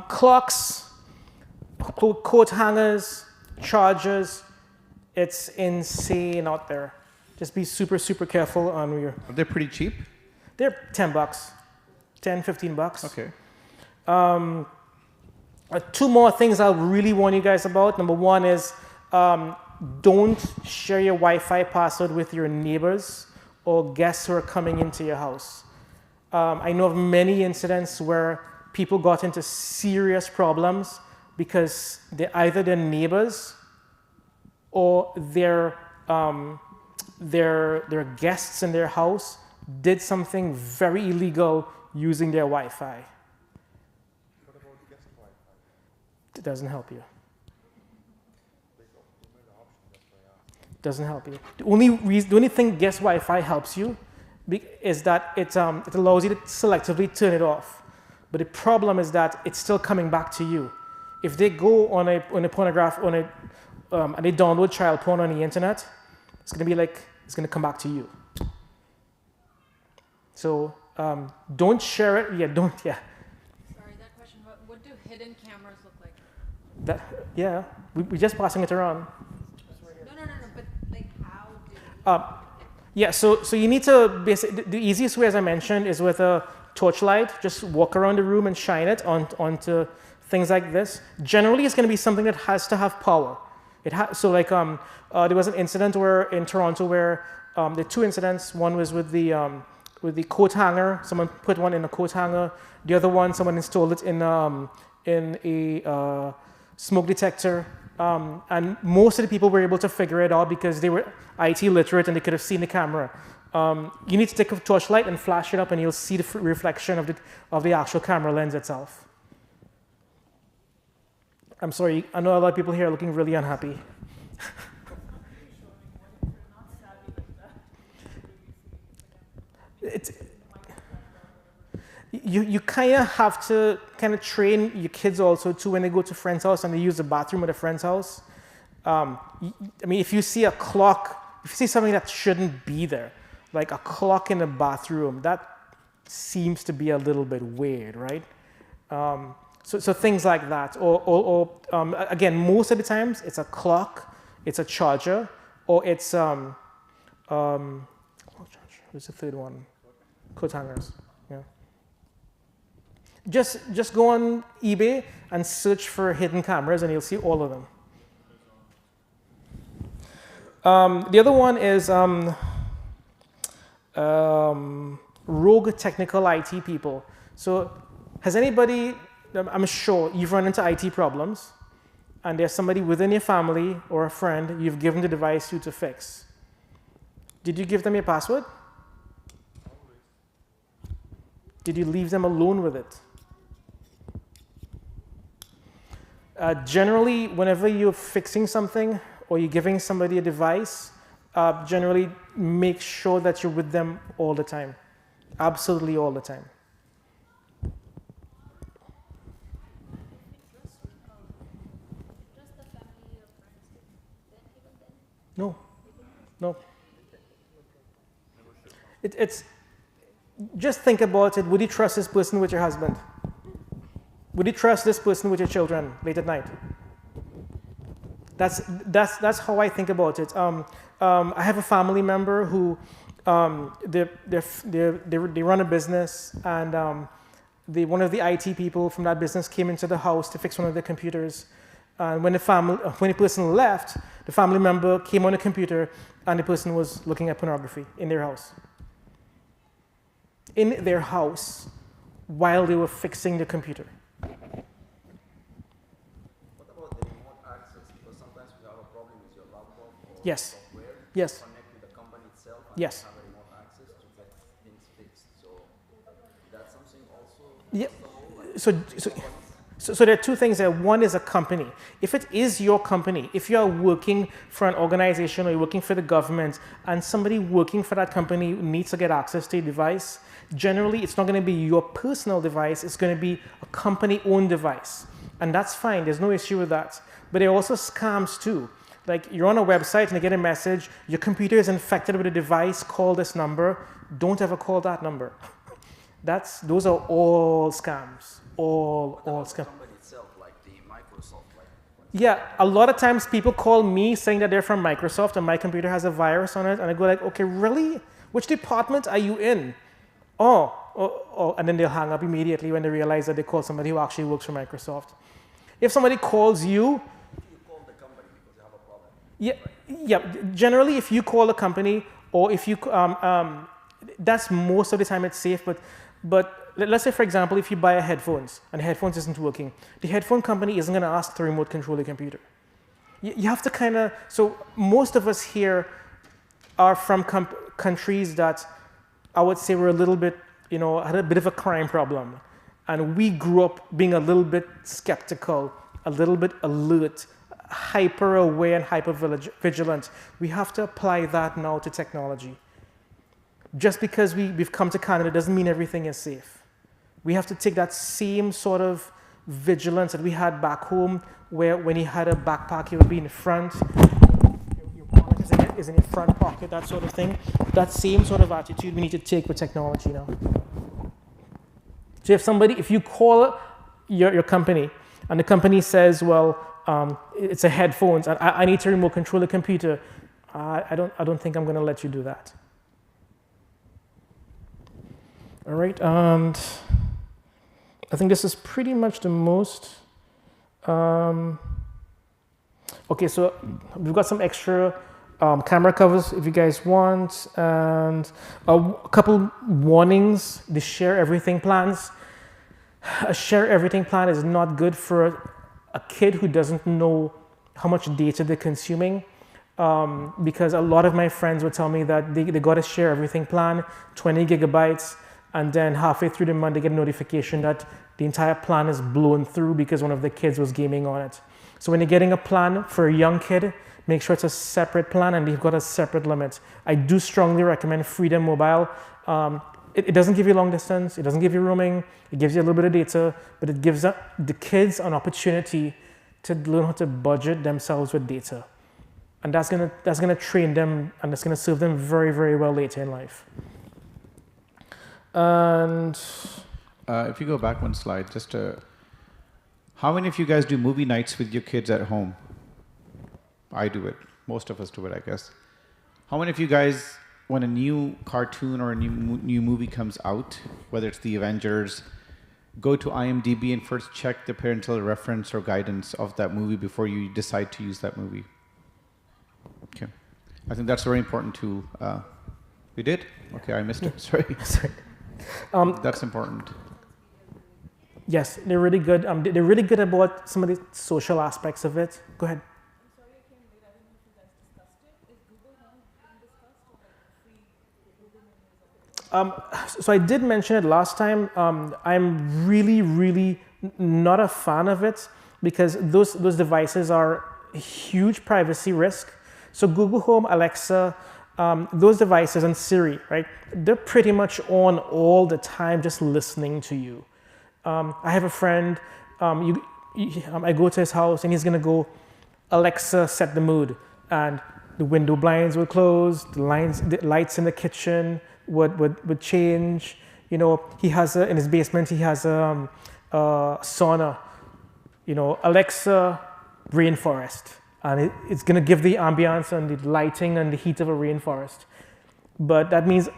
clocks, coat hangers, chargers, it's insane out there. Just be super careful on your... Are they pretty cheap? They're $10, 10, 15 bucks. Okay. Two more things I'll really warn you guys about. Number one is don't share your Wi-Fi password with your neighbors or guests who are coming into your house. I know of many incidents where people got into serious problems because either their neighbors or their guests in their house did something very illegal using their Wi-Fi. What about guest Wi-Fi? It doesn't help you. Doesn't help you. The only thing guest Wi-Fi helps you is that it allows you to selectively turn it off. But the problem is that it's still coming back to you. If they go on a pornograph and they download child porn on the internet, it's gonna come back to you. So don't share it. Yeah. Sorry, that question. What do hidden cameras look like? We're just passing it around. No. But like, how do? So you need to basically, the easiest way, as I mentioned, is with a torchlight, just walk around the room and shine it onto things like this. Generally, it's going to be something that has to have power. So like there was an incident in Toronto where there were two incidents. One was with the coat hanger. Someone put one in a coat hanger. The other one, someone installed it in a smoke detector. And most of the people were able to figure it out because they were IT literate and they could have seen the camera. You need to take a torchlight and flash it up, and you'll see the reflection of the actual camera lens itself. I'm sorry, I know a lot of people here are looking really unhappy. You kind of have to kind of train your kids also too when they go to a friend's house and they use the bathroom at a friend's house. I mean, if you see a clock, if you see something that shouldn't be there, like a clock in the bathroom, that seems to be a little bit weird, right? So things like that. Or again, most of the times it's a clock, it's a charger, or it's what's the third one? Coat hangers. Yeah. Just go on eBay and search for hidden cameras, and you'll see all of them. The other one is rogue technical IT people. So has anybody, I'm sure you've run into IT problems, and there's somebody within your family or a friend you've given the device to fix. Did you give them your password? Did you leave them alone with it? Generally, whenever you're fixing something or you're giving somebody a device, generally make sure that you're with them all the time. Absolutely all the time. No. It's just think about it. Would you trust this person with your husband? Would you trust this person with your children late at night? That's how I think about it. I have a family member who they run a business, and one of the IT people from that business came into the house to fix one of their computers. And when the person left, the family member came on the computer, and the person was looking at pornography in their house. In their house, while they were fixing the computer. What about the remote access? Because sometimes we have a problem with your laptop or Yes. software. Yes. Connect with the company itself and Yes. have a remote access to get things fixed. So that's something also. Yeah. So there are two things there. One is a company. If it is your company, if you are working for an organization or you're working for the government and somebody working for that company needs to get access to a device, generally it's not going to be your personal device, it's going to be a company-owned device. And that's fine, there's no issue with that. But there are also scams too. Like you're on a website and you get a message, your computer is infected with a device, call this number. Don't ever call that number. Those are all scams. All scams. The company itself, like the Microsoft, yeah, a lot of times people call me saying that they're from Microsoft and my computer has a virus on it, and I go like, okay, really? Which department are you in? Oh, and then they'll hang up immediately when they realize that they called somebody who actually works for Microsoft. If somebody calls you call the company because you have a problem. Yeah. Generally, if you call a company, or if you, that's most of the time it's safe. But let's say, for example, if you buy a headphones and the headphones isn't working, the headphone company isn't going to ask to remote control your computer. You have to kind of. So most of us here are from countries that I would say were a little bit, had a bit of a crime problem. And we grew up being a little bit skeptical, a little bit alert, hyper aware and hyper vigilant. We have to apply that now to technology. Just because we've come to Canada doesn't mean everything is safe. We have to take that same sort of vigilance that we had back home, where when you had a backpack, you would be in the front, your wallet is in your front pocket, that sort of thing. That same sort of attitude we need to take with technology now. So if you call your company and the company says, well, it's a headphones and I need to remote control the computer, I don't think I'm going to let you do that. All right, and I think this is pretty much the most. Okay, so we've got some extra camera covers if you guys want, and a couple warnings. The share everything plans. A share everything plan is not good for a kid who doesn't know how much data they're consuming. Because a lot of my friends would tell me that they got a share everything plan, 20 gigabytes, and then halfway through the month they get a notification that the entire plan is blown through because one of the kids was gaming on it. So when you're getting a plan for a young kid, make sure it's a separate plan and they've got a separate limit. I do strongly recommend Freedom Mobile. It doesn't give you long distance, it doesn't give you roaming, it gives you a little bit of data, but it gives the kids an opportunity to learn how to budget themselves with data. And that's gonna train them and it's gonna serve them very, very well later in life. And if you go back one slide, how many of you guys do movie nights with your kids at home? I do it. Most of us do it, I guess. How many of you guys, when a new cartoon or a new movie comes out, whether it's the Avengers, go to Imdb and first check the parental reference or guidance of that movie before you decide to use that movie? Okay. I think that's very important to... we did? Okay, I missed it. Sorry. Sorry. That's important. Yes, they're really good. They're really good about some of the social aspects of it. Go ahead. So I did mention it last time. I'm really, really not a fan of it because those devices are a huge privacy risk. So Google Home, Alexa, those devices and Siri, right? They're pretty much on all the time, just listening to you. I have a friend, I go to his house and he's gonna go, Alexa, set the mood. And the window blinds would close, the lights in the kitchen would change. You know, he has in his basement, he has a sauna. You know, Alexa, rainforest. And it's gonna give the ambiance and the lighting and the heat of a rainforest. But that means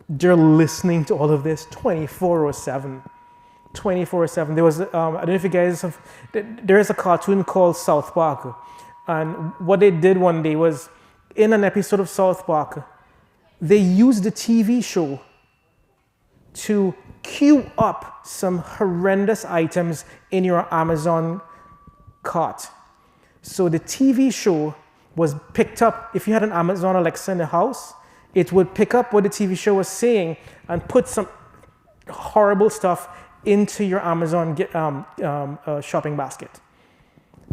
they're listening to all of this 24/7. 24/7. There was, I don't know if you guys have, there is a cartoon called South Park. And what they did one day was, in an episode of South Park, they used the TV show to queue up some horrendous items in your Amazon cart. So the TV show was picked up, if you had an Amazon Alexa in the house, it would pick up what the TV show was saying and put some horrible stuff into your Amazon shopping basket.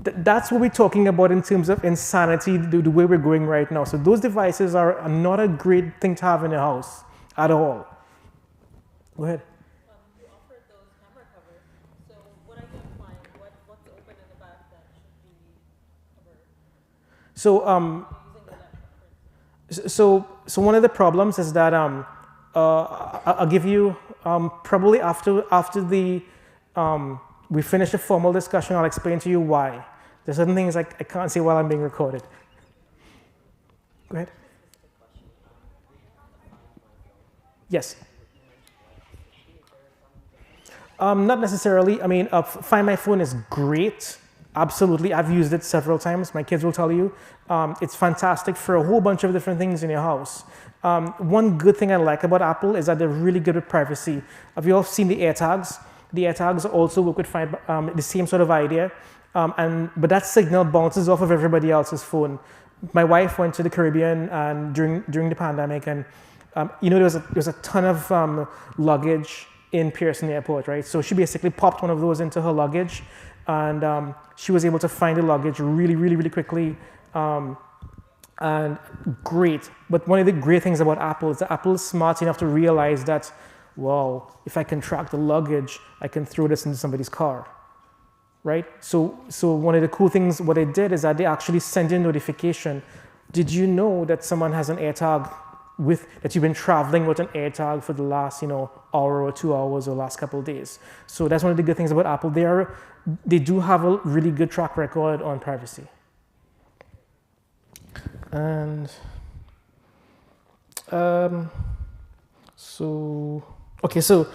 That's what we're talking about in terms of insanity, the way we're going right now. So those devices are not a great thing to have in the house at all. Go ahead. You offered those camera covers. So what are you applying? What's open in the back that should be covered? So one of the problems is that I'll give you probably after the we finish the formal discussion, I'll explain to you why. There's certain things I can't say while I'm being recorded. Go ahead. Yes. Not necessarily. I mean, Find My Phone is great. Absolutely. I've used it several times. My kids will tell you. It's fantastic for a whole bunch of different things in your house. One good thing I like about Apple is that they're really good with privacy. Have you all seen the AirTags? The AirTags also work with the same sort of idea, but that signal bounces off of everybody else's phone. My wife went to the Caribbean and during the pandemic, and you know there was a ton of luggage in Pearson Airport, right? So she basically popped one of those into her luggage, and she was able to find the luggage really, really, really quickly, and great. But one of the great things about Apple is that Apple is smart enough to realize that, wow, if I can track the luggage, I can throw this into somebody's car, right? So one of the cool things, what they did is that they actually send you a notification. Did you know that someone has an AirTag that you've been traveling with an AirTag for the last, hour or 2 hours or last couple of days? So that's one of the good things about Apple. They do have a really good track record on privacy. And so Okay, so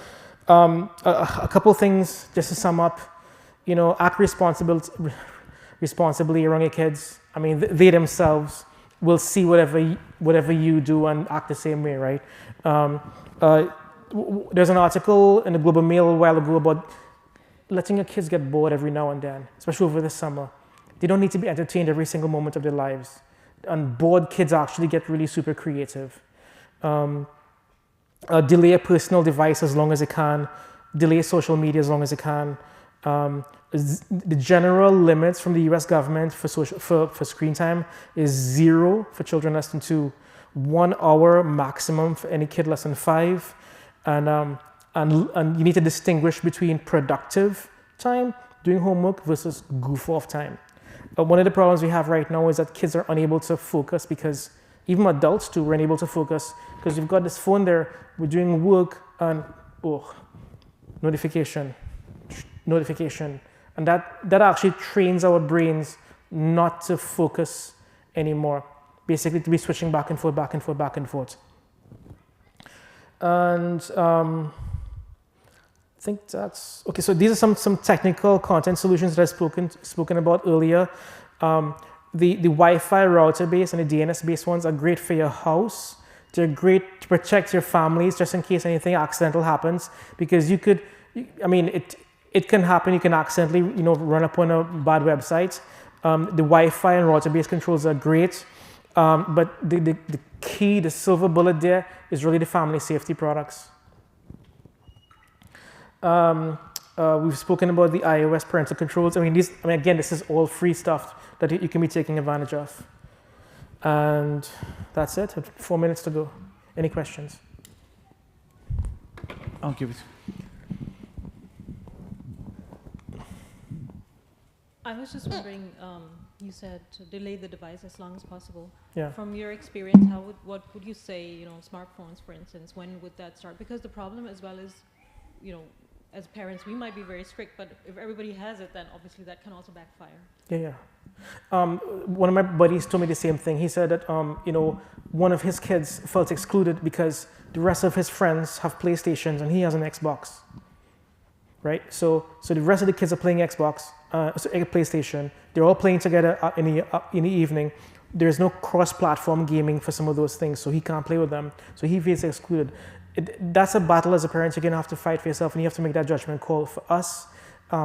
a couple things just to sum up. Act responsibly around your kids. I mean, they themselves will see whatever you do and act the same way, right? There's an article in the Global Mail a while ago about letting your kids get bored every now and then, especially over the summer. They don't need to be entertained every single moment of their lives. And bored kids actually get really super creative. Delay a personal device as long as it can. Delay social media as long as it can. The general limits from the US government for screen time is 0 for children less than 2, 1 hour maximum for any kid less than 5. And you need to distinguish between productive time, doing homework, versus goof off time. One of the problems we have right now is that kids are unable to focus because even adults too were unable to focus because you've got this phone there, we're doing work and notification. And that actually trains our brains not to focus anymore. Basically to be switching back and forth, back and forth, back and forth. And I think that's, okay, so these are some technical content solutions that I've spoken about earlier. The Wi-Fi router based and the DNS based ones are great for your house. They're great to protect your families just in case anything accidental happens, because it can happen. You can accidentally, run upon a bad website. The Wi-Fi and router based controls are great. But the key, the silver bullet there is really the family safety products. We've spoken about the iOS parental controls. Again, this is all free stuff that you can be taking advantage of. And that's it. 4 minutes to go. Any questions? I'll give it. I was just wondering, you said to delay the device as long as possible. Yeah. From your experience, what would you say, smartphones, for instance, when would that start? Because the problem as well is, as parents, we might be very strict, but if everybody has it, then obviously that can also backfire. Yeah. One of my buddies told me the same thing. He said that, one of his kids felt excluded because the rest of his friends have PlayStations and he has an Xbox. Right? So the rest of the kids are playing Xbox, PlayStation. They're all playing together in the evening. There's no cross-platform gaming for some of those things, so he can't play with them. So he feels excluded. That's a battle as a parent you're going to have to fight for yourself, and you have to make that judgment call. For us,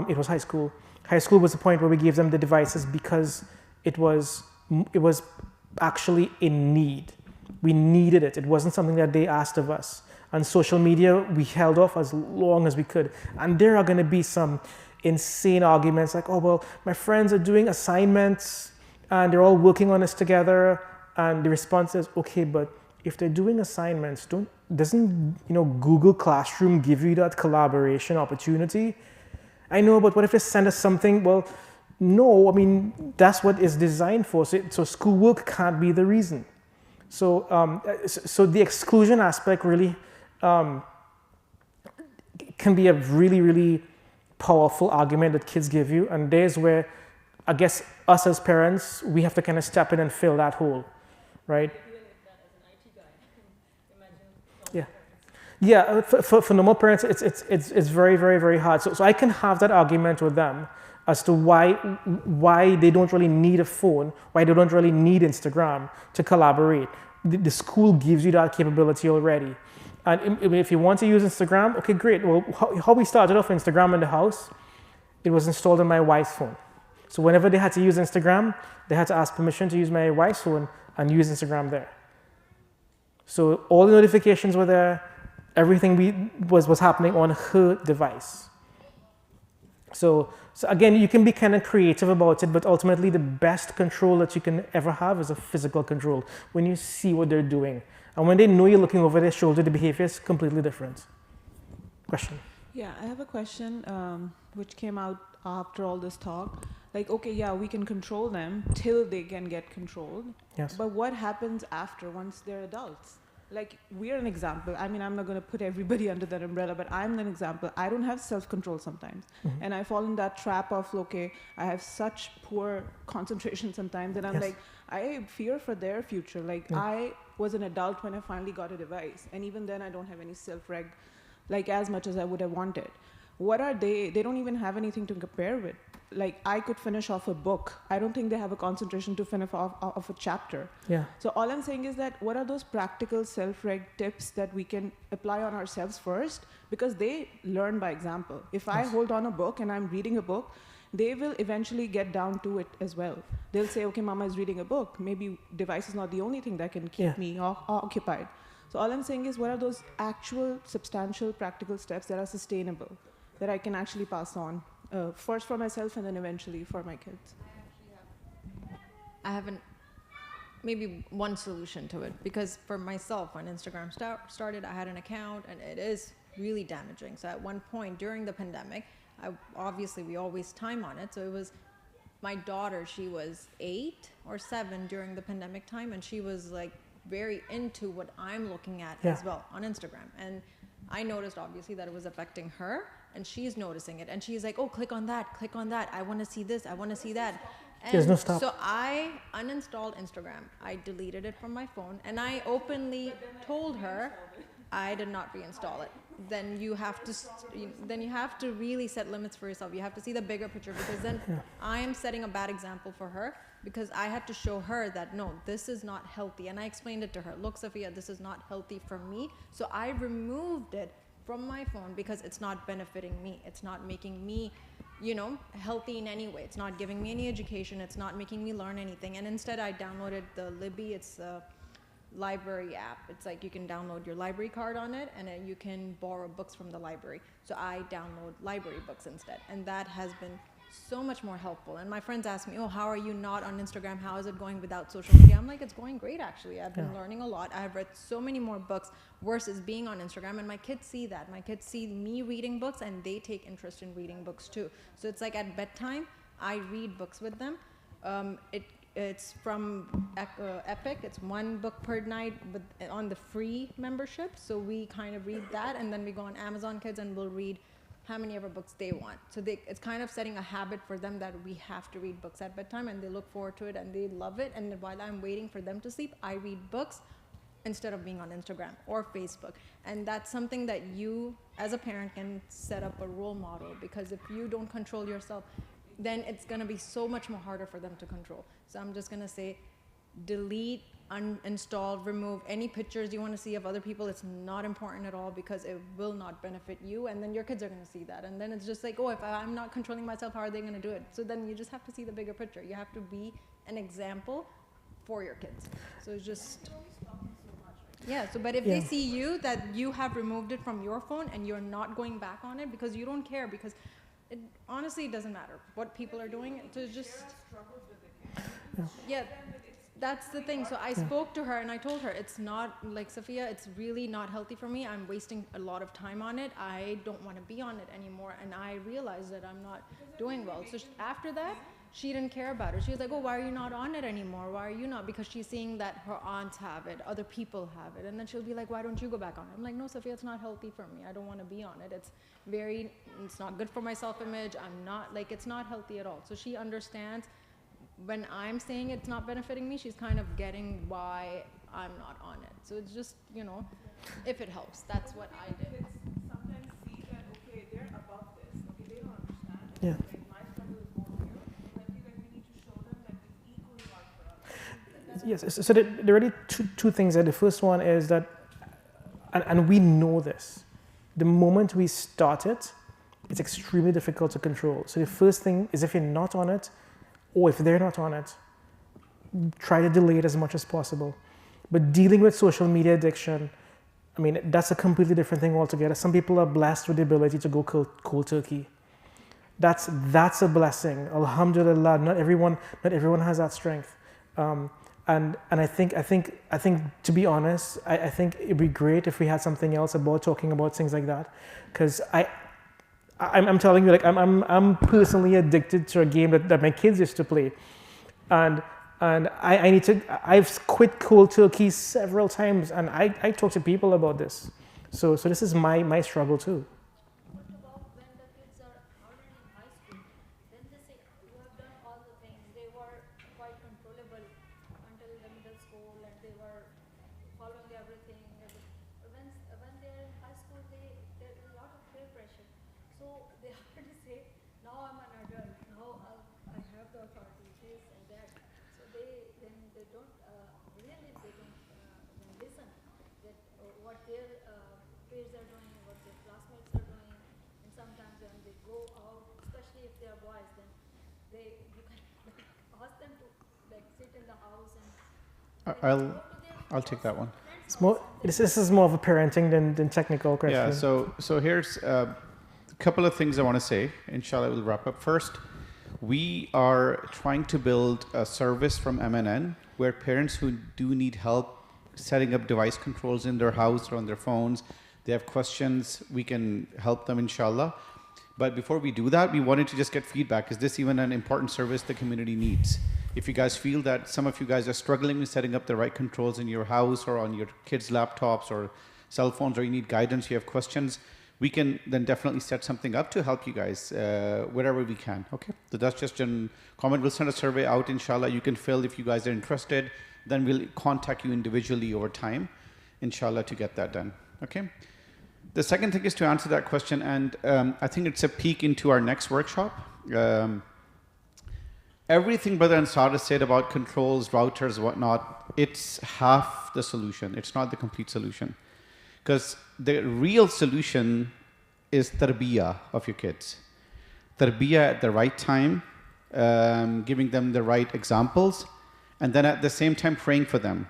it was high school. High school was the point where we gave them the devices because it was actually in need. We needed it. It wasn't something that they asked of us. And social media, we held off as long as we could. And there are going to be some insane arguments like, oh, well, my friends are doing assignments and they're all working on this together. And the response is, okay, but if they're doing assignments, doesn't Google Classroom give you that collaboration opportunity? I know, but what if they send us something? Well, no, that's what it's designed for. So schoolwork can't be the reason. So the exclusion aspect really can be a really, really powerful argument that kids give you. And there's where, I guess, us as parents, we have to kind of step in and fill that hole, right? Yeah, for normal parents, it's very, very, very hard. So I can have that argument with them as to why they don't really need a phone, why they don't really need Instagram to collaborate. The school gives you that capability already. And if you want to use Instagram, okay, great. Well, how we started off Instagram in the house, it was installed on my wife's phone. So whenever they had to use Instagram, they had to ask permission to use my wife's phone and use Instagram there. So all the notifications were there. Everything was happening on her device. So again, you can be kind of creative about it, but ultimately the best control that you can ever have is a physical control, when you see what they're doing. And when they know you're looking over their shoulder, the behavior is completely different. Question? Yeah, I have a question which came out after all this talk. Like, okay, yeah, we can control them till they can get controlled. Yes. But what happens after, once they're adults? Like, we're an example. I'm not going to put everybody under that umbrella, but I'm an example. I don't have self-control sometimes. Mm-hmm. And I fall in that trap of, okay, I have such poor concentration sometimes that I'm like, I fear for their future. Like, I was an adult when I finally got a device. And even then, I don't have any self-reg like as much as I would have wanted. What are they? They don't even have anything to compare with. Like I could finish off a book. I don't think they have a concentration to finish off a chapter. Yeah. So all I'm saying is that what are those practical self-reg tips that we can apply on ourselves first? Because they learn by example. If I hold on a book and I'm reading a book, they will eventually get down to it as well. They'll say, okay, mama is reading a book. Maybe device is not the only thing that can keep me occupied. So all I'm saying is what are those actual, substantial, practical steps that are sustainable, that I can actually pass on, first for myself and then eventually for my kids? I haven't, maybe one solution to it, because for myself, when Instagram started, I had an account and it is really damaging. So at one point during the pandemic, obviously we all waste time on it. So it was my daughter, she was 8 or 7 during the pandemic time, and she was like very into what I'm looking at as well on Instagram. And I noticed obviously that it was affecting her, and she's noticing it. And she's like, oh, click on that. I want to see this. I want to see that. And there's no stop. So I uninstalled Instagram. I deleted it from my phone, and I openly told her I did not reinstall it. Then you have to really set limits for yourself. You have to see the bigger picture, because then I am setting a bad example for her, because I had to show her that no, this is not healthy. And I explained it to her. Look, Safiya, this is not healthy for me. So I removed it from my phone because it's not benefiting me. It's not making me, healthy in any way. It's not giving me any education. It's not making me learn anything. And instead I downloaded the Libby. It's a library app. It's like you can download your library card on it, and you can borrow books from the library. So I download library books instead, and that has been so much more helpful. And my friends ask me, oh, how are you not on Instagram? How is it going without social media? I'm like, it's going great, actually. I've been learning a lot. I've read so many more books versus being on Instagram, and my kids see that. My kids see me reading books, and they take interest in reading books too. So it's like at bedtime, I read books with them. It's from Epic. It's one book per night on the free membership. So we kind of read that, and then we go on Amazon Kids and we'll read how many ever books they want. So it's kind of setting a habit for them that we have to read books at bedtime, and they look forward to it and they love it. And while I'm waiting for them to sleep, I read books instead of being on Instagram or Facebook. And that's something that you as a parent can set up a role model, because if you don't control yourself, then it's going to be so much more harder for them to control. So I'm just going to say, delete, uninstall, remove any pictures you want to see of other people. It's not important at all, because it will not benefit you, and then your kids are going to see that. And then it's just like, oh, if I'm not controlling myself, how are they going to do it? So then you just have to see the bigger picture. You have to be an example for your kids. So it's just... but if they see you, that you have removed it from your phone and you're not going back on it because you don't care, because it honestly doesn't matter what people are doing. So it's just... that's the thing. So I spoke to her and I told her, it's not like, Safiya, it's really not healthy for me. I'm wasting a lot of time on it. I don't want to be on it anymore. And I realized that I'm not doing well. So after that, she didn't care about it. She was like, oh, why are you not on it anymore? Why are you not? Because she's seeing that her aunts have it, other people have it. And then she'll be like, why don't you go back on it? I'm like, no, Safiya, it's not healthy for me. I don't want to be on it. It's not good for my self-image. It's not healthy at all. So she understands when I'm saying it's not benefiting me, she's kind of getting why I'm not on it. So it's just, if it helps, that's what I did. Sometimes see that, okay, they're above this. Okay, they don't understand. Yeah. My struggle is more real. I feel like we need to show them that it's equally hard for us. Yes, so there are really two things there. The first one is that, and we know this, the moment we start it, it's extremely difficult to control. So the first thing is, if you're not on it, or if they're not on it, try to delay it as much as possible. But dealing with social media addiction, that's a completely different thing altogether. Some people are blessed with the ability to go cold turkey. That's a blessing. Alhamdulillah. Not everyone has that strength. And I think to be honest, I think it'd be great if we had something else about talking about things like that, because I'm telling you, like I'm personally addicted to a game that my kids used to play, and I've quit cold turkey several times, and I talk to people about this. So this is my struggle too. What about when the kids are already in high school? Then they say, you have done all the things. They were quite controllable until the middle school, and they were following everything. When they're in high school, they're So they already say, now I'm an adult, now I have the authority, this and that. So they don't really listen that what their peers are doing, what their classmates are doing, and sometimes when they go out, especially if they are boys, then you can ask them to sit in the house and I'll take that one. This is more of a parenting than technical question. Yeah, so here's a couple of things I want to say. Inshallah, we'll wrap up. First, we are trying to build a service from MNN where parents who do need help setting up device controls in their house or on their phones, they have questions, we can help them, inshallah. But before we do that, we wanted to just get feedback. Is this even an important service the community needs? If you guys feel that some of you guys are struggling with setting up the right controls in your house or on your kids' laptops or cell phones, or you need guidance, you have questions, we can then definitely set something up to help you guys wherever we can. Okay, so that's just a comment. We'll send a survey out, inshallah. You can fill if you guys are interested. Then we'll contact you individually over time, inshallah, to get that done. Okay. The second thing is to answer that question, and I think it's a peek into our next workshop. Everything Brother Ansar has said about controls, routers, whatnot, it's half the solution. It's not the complete solution. Because the real solution is tarbiyah of your kids. Tarbiyah at the right time, giving them the right examples, and then at the same time praying for them.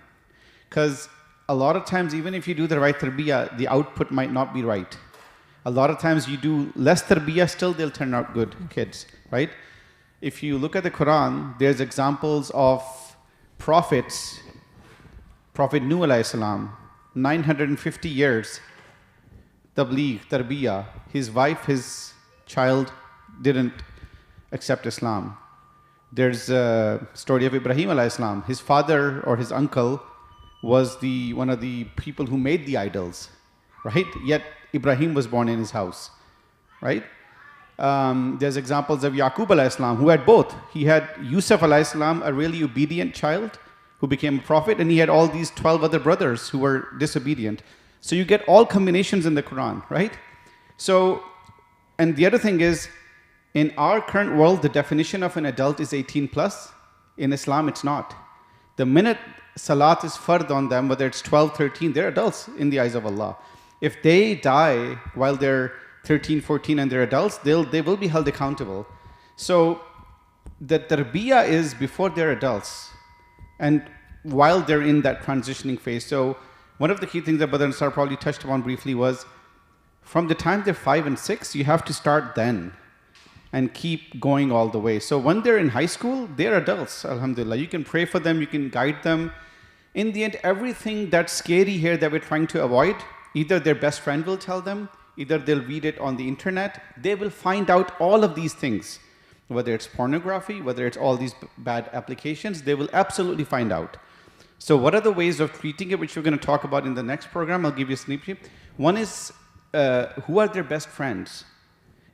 Because a lot of times, even if you do the right tarbiyah, the output might not be right. A lot of times you do less tarbiyah, still they'll turn out good kids, right? If you look at the Quran, there's examples of prophets, Prophet Nuh alayhi salam, 950 years, tabligh, tarbiyah. His wife, his child didn't accept Islam. There's a story of Ibrahim alayhi salam. His father or his uncle was one of the people who made the idols, right? Yet Ibrahim was born in his house, right? There's examples of Yaqub alayhi salam, who had both. He had Yusuf alayhi salam, a really obedient child who became a prophet, and he had all these 12 other brothers who were disobedient. So you get all combinations in the Quran, right? So, and the other thing is, in our current world, the definition of an adult is 18 plus. In Islam, it's not. The minute salat is fard on them, whether it's 12, 13, they're adults in the eyes of Allah. If they die while they're 13, 14 and they're adults, they will be held accountable. So the tarbiyah is before they're adults and while they're in that transitioning phase. So one of the key things that Brother Ansar probably touched upon briefly was from the time they're 5 and 6, you have to start then and keep going all the way. So when they're in high school, they're adults, alhamdulillah. You can pray for them, you can guide them. In the end, everything that's scary here that we're trying to avoid, either their best friend will tell them, either they'll read it on the internet, they will find out all of these things. Whether it's pornography, whether it's all these bad applications, they will absolutely find out. So what are the ways of treating it, which we're going to talk about in the next program? I'll give you a sneak peek. One is, who are their best friends?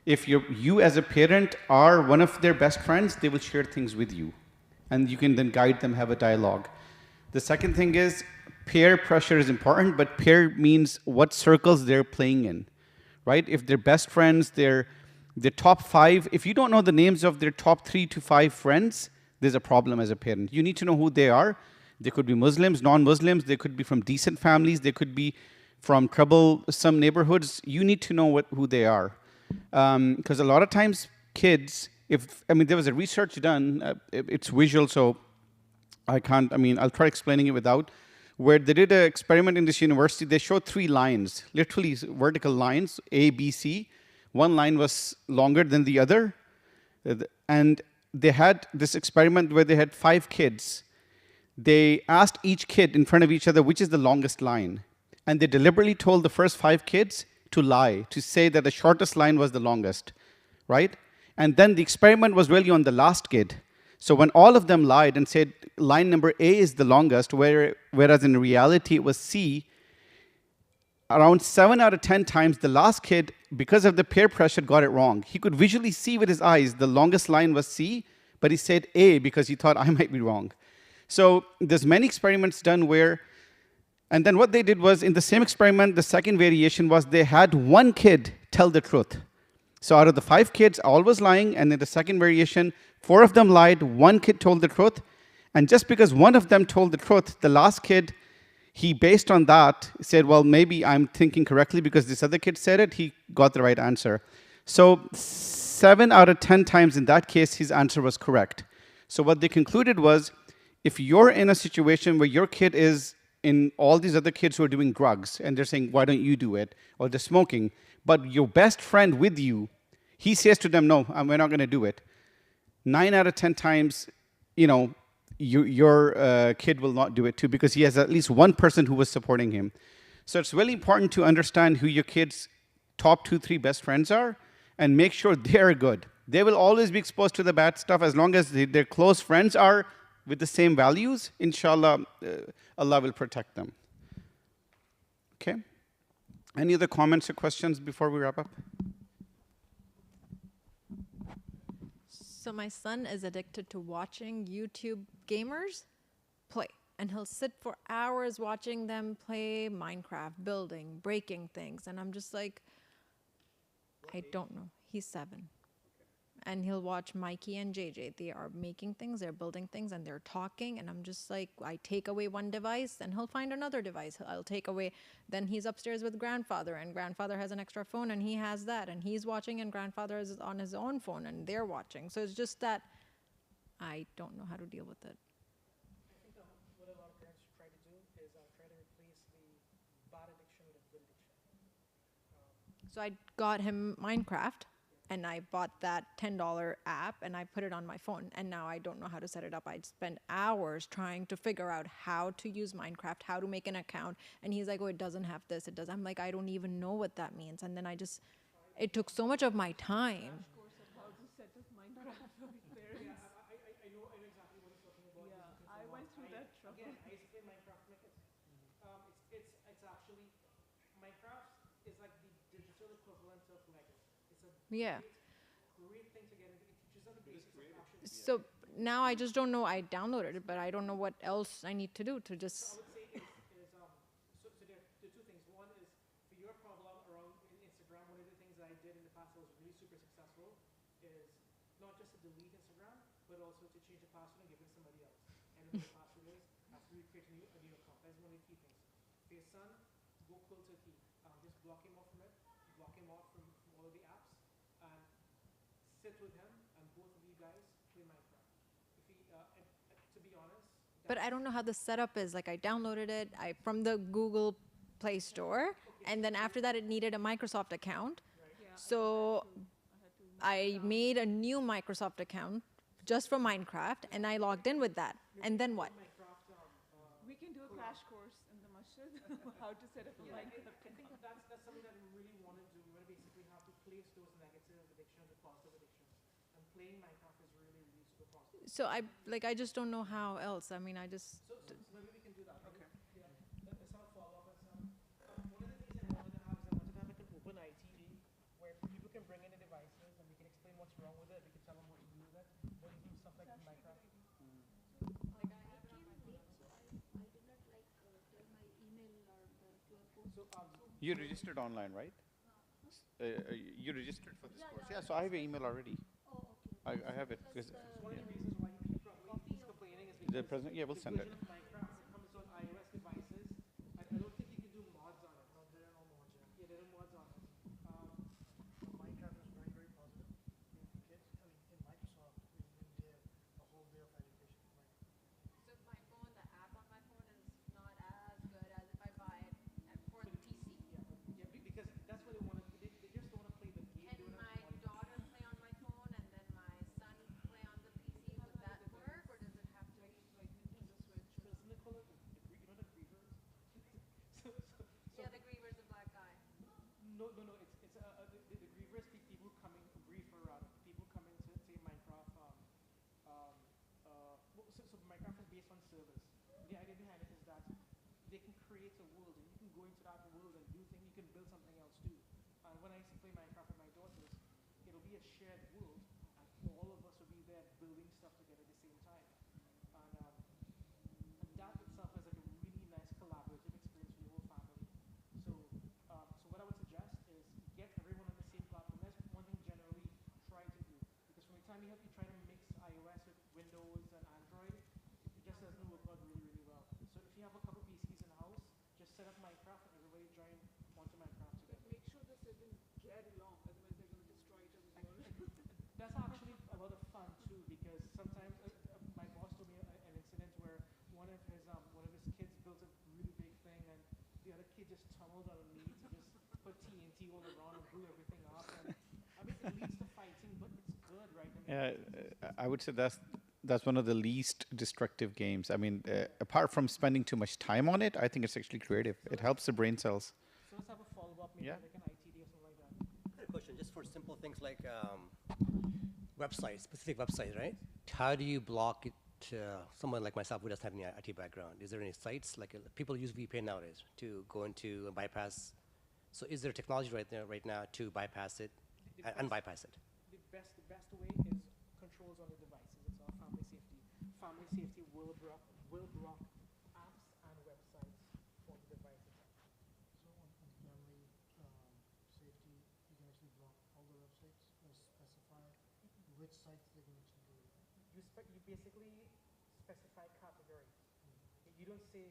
If you as a parent are one of their best friends, they will share things with you. And you can then guide them, have a dialogue. The second thing is, peer pressure is important, but peer means what circles they're playing in, right? If they're best friends, they're the top 5, if you don't know the names of their top 3 to 5 friends, there's a problem as a parent. You need to know who they are. They could be Muslims, non-Muslims, they could be from decent families, they could be from troublesome neighborhoods. You need to know who they are. Because a lot of times kids, there was a research done, it's visual, so I'll try explaining it without, where they did an experiment in this university. They showed 3 lines, literally vertical lines, A, B, C. One line was longer than the other. And they had this experiment where they had 5 kids. They asked each kid in front of each other, which is the longest line? And they deliberately told the first 5 kids to lie, to say that the shortest line was the longest, right? And then the experiment was really on the last kid. So when all of them lied and said line number A is the longest, whereas in reality it was C, around 7 out of 10 times, the last kid, because of the peer pressure, got it wrong. He could visually see with his eyes the longest line was C, but he said A because he thought I might be wrong. So there's many experiments done where, and then what they did was, in the same experiment, the second variation was they had one kid tell the truth. So out of the 5 kids, all was lying, and in the second variation, 4 of them lied, 1 kid told the truth. And just because one of them told the truth, the last kid, he based on that said, well, maybe I'm thinking correctly because this other kid said it, he got the right answer. So 7 out of 10 times in that case, his answer was correct. So what they concluded was, if you're in a situation where your kid is in all these other kids who are doing drugs, and they're saying, why don't you do it? Or they're smoking, but your best friend with you, he says to them, no, we're not going to do it. 9 out of 10 times, you know, your kid will not do it too, because he has at least one person who was supporting him. So it's really important to understand who your kid's top 2, 3 best friends are, and make sure they're good. They will always be exposed to the bad stuff as long as their close friends are with the same values. Inshallah, Allah will protect them. Okay? Any other comments or questions before we wrap up? So my son is addicted to watching YouTube gamers play. And he'll sit for hours watching them play Minecraft, building, breaking things. And I'm just like, I don't know. He's 7. And he'll watch Mikey and JJ. They are making things, they're building things, and they're talking. And I'm just like, I take away one device, and he'll find another device. I'll take away. Then he's upstairs with grandfather, and grandfather has an extra phone, and he has that. And he's watching, and grandfather is on his own phone, and they're watching. So it's just that I don't know how to deal with it. I think what a lot of parents try to do is try to replace the bad addiction with a good addiction. So I got him Minecraft. And I bought that $10 app and I put it on my phone. And now I don't know how to set it up. I'd spend hours trying to figure out how to use Minecraft, how to make an account. And he's like, oh, it doesn't have this, it does. I'm like, I don't even know what that means. And then it took so much of my time. I went through that trouble. Again, I used to play Minecraft with my kids. It's actually, Minecraft is like the digital equivalent of Lego. Yeah. Great thing to get into. It teaches them the basics of actually. So now I just don't know. I downloaded it, but I don't know what else I need to do to just. So I would say so there are 2 things. One is for your problem around Instagram. One of the things that I did in the past that was really super successful is not just to delete Instagram, but also to change the password and give it to somebody else. And the password is after you create a new account. That's one of the key things. For your son, go cold turkey. Just block him off from it. Block him off from all of the apps. And sit with him, and both of you guys play Minecraft. If he, to be honest. But I don't know how the setup is. Like I downloaded it from the Google Play Store, and then after that it needed a Microsoft account. So I made a new Microsoft account just for Minecraft, and I logged in with that. And then what? We can do a crash course in the masjid how to set up a Minecraft. I think that's something that we really want to do. We want to basically have to place those negative addictions with positive addictions. And playing Minecraft is really, really super positive. So I just don't know how else. I mean, I just. So maybe we can do that. Okay. Yeah. Let's have a follow-up. One of the things I wanted to have is I wanted to have like an open ITV where people can bring in the devices and we can explain what's wrong with it. We can tell them what to do with it. What do you do stuff like Minecraft? You registered online, right? You registered for this course. Yeah, so I have your email already. I have it. Because, One of the reasons why he's complaining is because the president, yeah, we'll send it. version of Minecraft that comes on iOS devices, I don't think you can do mods on it. No, there are no mods. Yeah, there are mods on it. Minecraft is very, very positive. In kids, I mean, in Microsoft, we did a whole day of education for Minecraft. So my phone, the app on my phone is not as good as if I buy it for the PC. Yeah, because that's what they want to. They just don't want to play the game. Can my daughter play on my phone and then my son play on the PC? Would that work, or does it have to be like Nintendo Switch? Isn't it called the Grievers? Yeah, the Griever's a black guy. No. It's the Grievers. People coming Griever rather. People coming to say Minecraft. So Minecraft is based on servers. The idea behind it is that they can create a world, and you can go into that world and do things. You can build something else too. And when I used to play Minecraft with my daughters, it'll be a shared world, and all of us will be there building stuff together at the same time. And that itself is like a really nice collaborative experience for your whole family. So what I would suggest is get everyone on the same platform. That's one thing generally sometimes my boss told me an incident where one of his kids built a really big thing, and the other kid just tumbled underneath to just put TNT all around and blew everything up. And I mean, it leads to fighting, but it's good, right? I mean, I would say that's one of the least destructive games. I mean, apart from spending too much time on it, I think it's actually creative. It helps the brain cells. So let's have a follow-up, maybe like an ITD or something like that. I have a question just for simple things like websites, specific websites, right? How do you block it? Someone like myself who doesn't have any IT background, is there any sites like people use VPN nowadays to go into and bypass? So is there technology right now to bypass it and bypass it? The best way is controls on the devices. It's all family safety. Family safety will block apps and websites for the device itself. So on family safety, you can actually block all the websites or specify which sites they can actually go. You basically specify categories. You don't say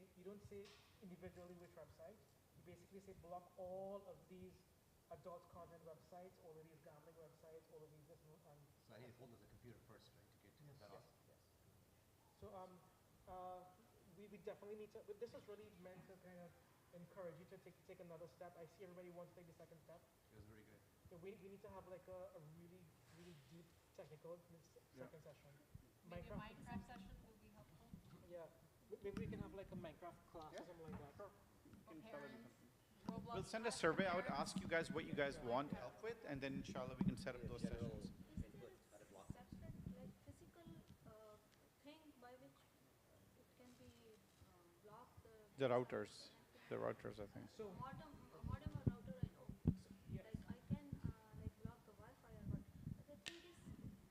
individually which website. You basically say block all of these adult content websites, all of these gambling websites, all of these. So I need to hold the computer first, right, to get that off. Yes. So we definitely need to. But this is really meant to kind of encourage you to take another step. I see everybody wants to take the second step. It was very good. So we need to have like a really deep technical second session. Maybe a Minecraft session will be helpful. Yeah, maybe we can have like a Minecraft class or something like that. For parents, Roblox. We'll send a survey out, ask you guys what you guys want help with, and then inshallah we can set up those sessions. Like physical thing by which it can be blocked. The routers, I think. So modem or router, I know. Like I can like block the Wi-Fi or what. But the thing is,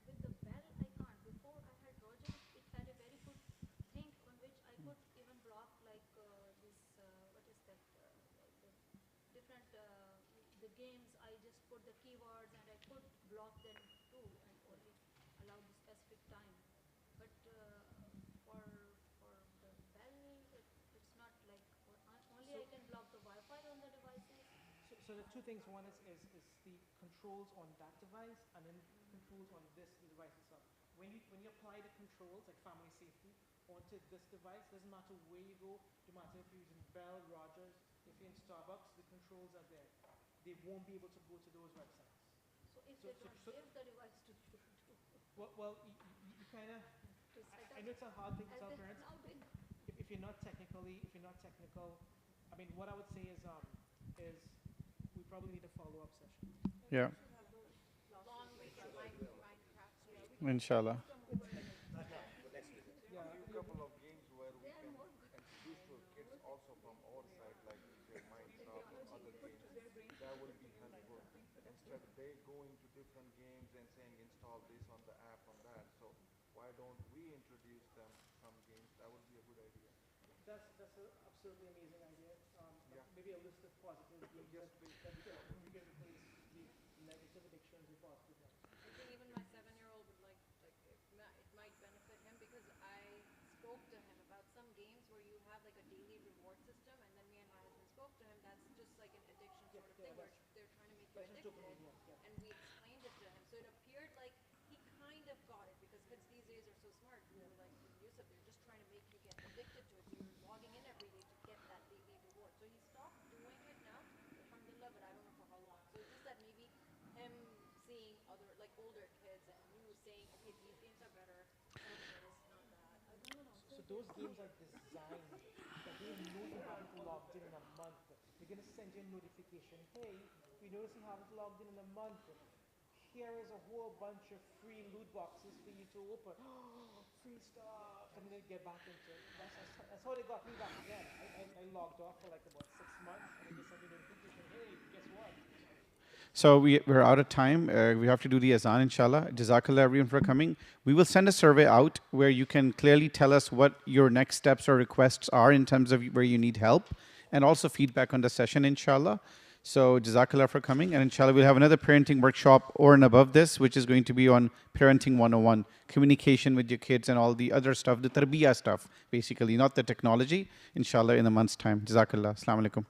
with the bell I can't. Before I had Rogers, it had a very good thing on which I could even block like this what is that like the different the games. I just put the keywords and I could block them too and only allow the specific time. But for the bell, it's not like only I can block the Wi-Fi on the devices. So the two things, one is the controls on that device and then controls on this device itself. When you apply the controls, like family safety, onto this device, doesn't matter where you go, no matter if you're using Bell, Rogers, if you're in Starbucks, the controls are there. They won't be able to go to those websites. So if they don't give the device to you, well, you kind of, I know it's a hard thing to tell parents. If you're not technical, I mean, what I would say is we probably need a follow-up session. Yeah. Inshallah. A couple of games where we can introduce to kids also from our side, like Minecraft or other games. That will be helpful. Instead, they going to different games and saying install this on the app on that. So why don't we introduce them some games? That would be a good idea. That's an absolutely amazing idea. Maybe a list of positive games that we can replace the negative addictions with positive ones. I think even my 7-year-old would like it might benefit him because I spoke to him about some games where you have like a daily reward system, and then me and my husband spoke to him. That's just like an addiction sort of thing where they're trying to make you addicted, and we explained it to him. So it appeared like he kind of got it because kids these days are so smart. We were like, Yusuf, they're just trying to make you get addicted to it. So you're logging in every day to get that daily reward. So he stopped doing it now, alhamdulillah, but I don't know for how long. So it's just that maybe him seeing other, like older kids and you saying, okay, these games are better, and this, not that. I don't know. So those games are designed that they know you haven't logged in a month. They're going to send you a notification, hey, we notice you haven't logged in a month. Here is a whole bunch of free loot boxes for you to open. Free stuff. And then get back into it. That's how they got me back again. I logged off for like about 6 months and they sent me a notification, hey, guess what? So we're out of time. We have to do the azan, inshallah. Jazakallah everyone for coming. We will send a survey out where you can clearly tell us what your next steps or requests are in terms of where you need help, and also feedback on the session, inshallah. So Jazakallah for coming, and inshallah we'll have another parenting workshop or and above this, which is going to be on Parenting 101, communication with your kids and all the other stuff, the tarbiyah stuff, basically, not the technology, inshallah, in a month's time. Jazakallah. Assalamu alaikum.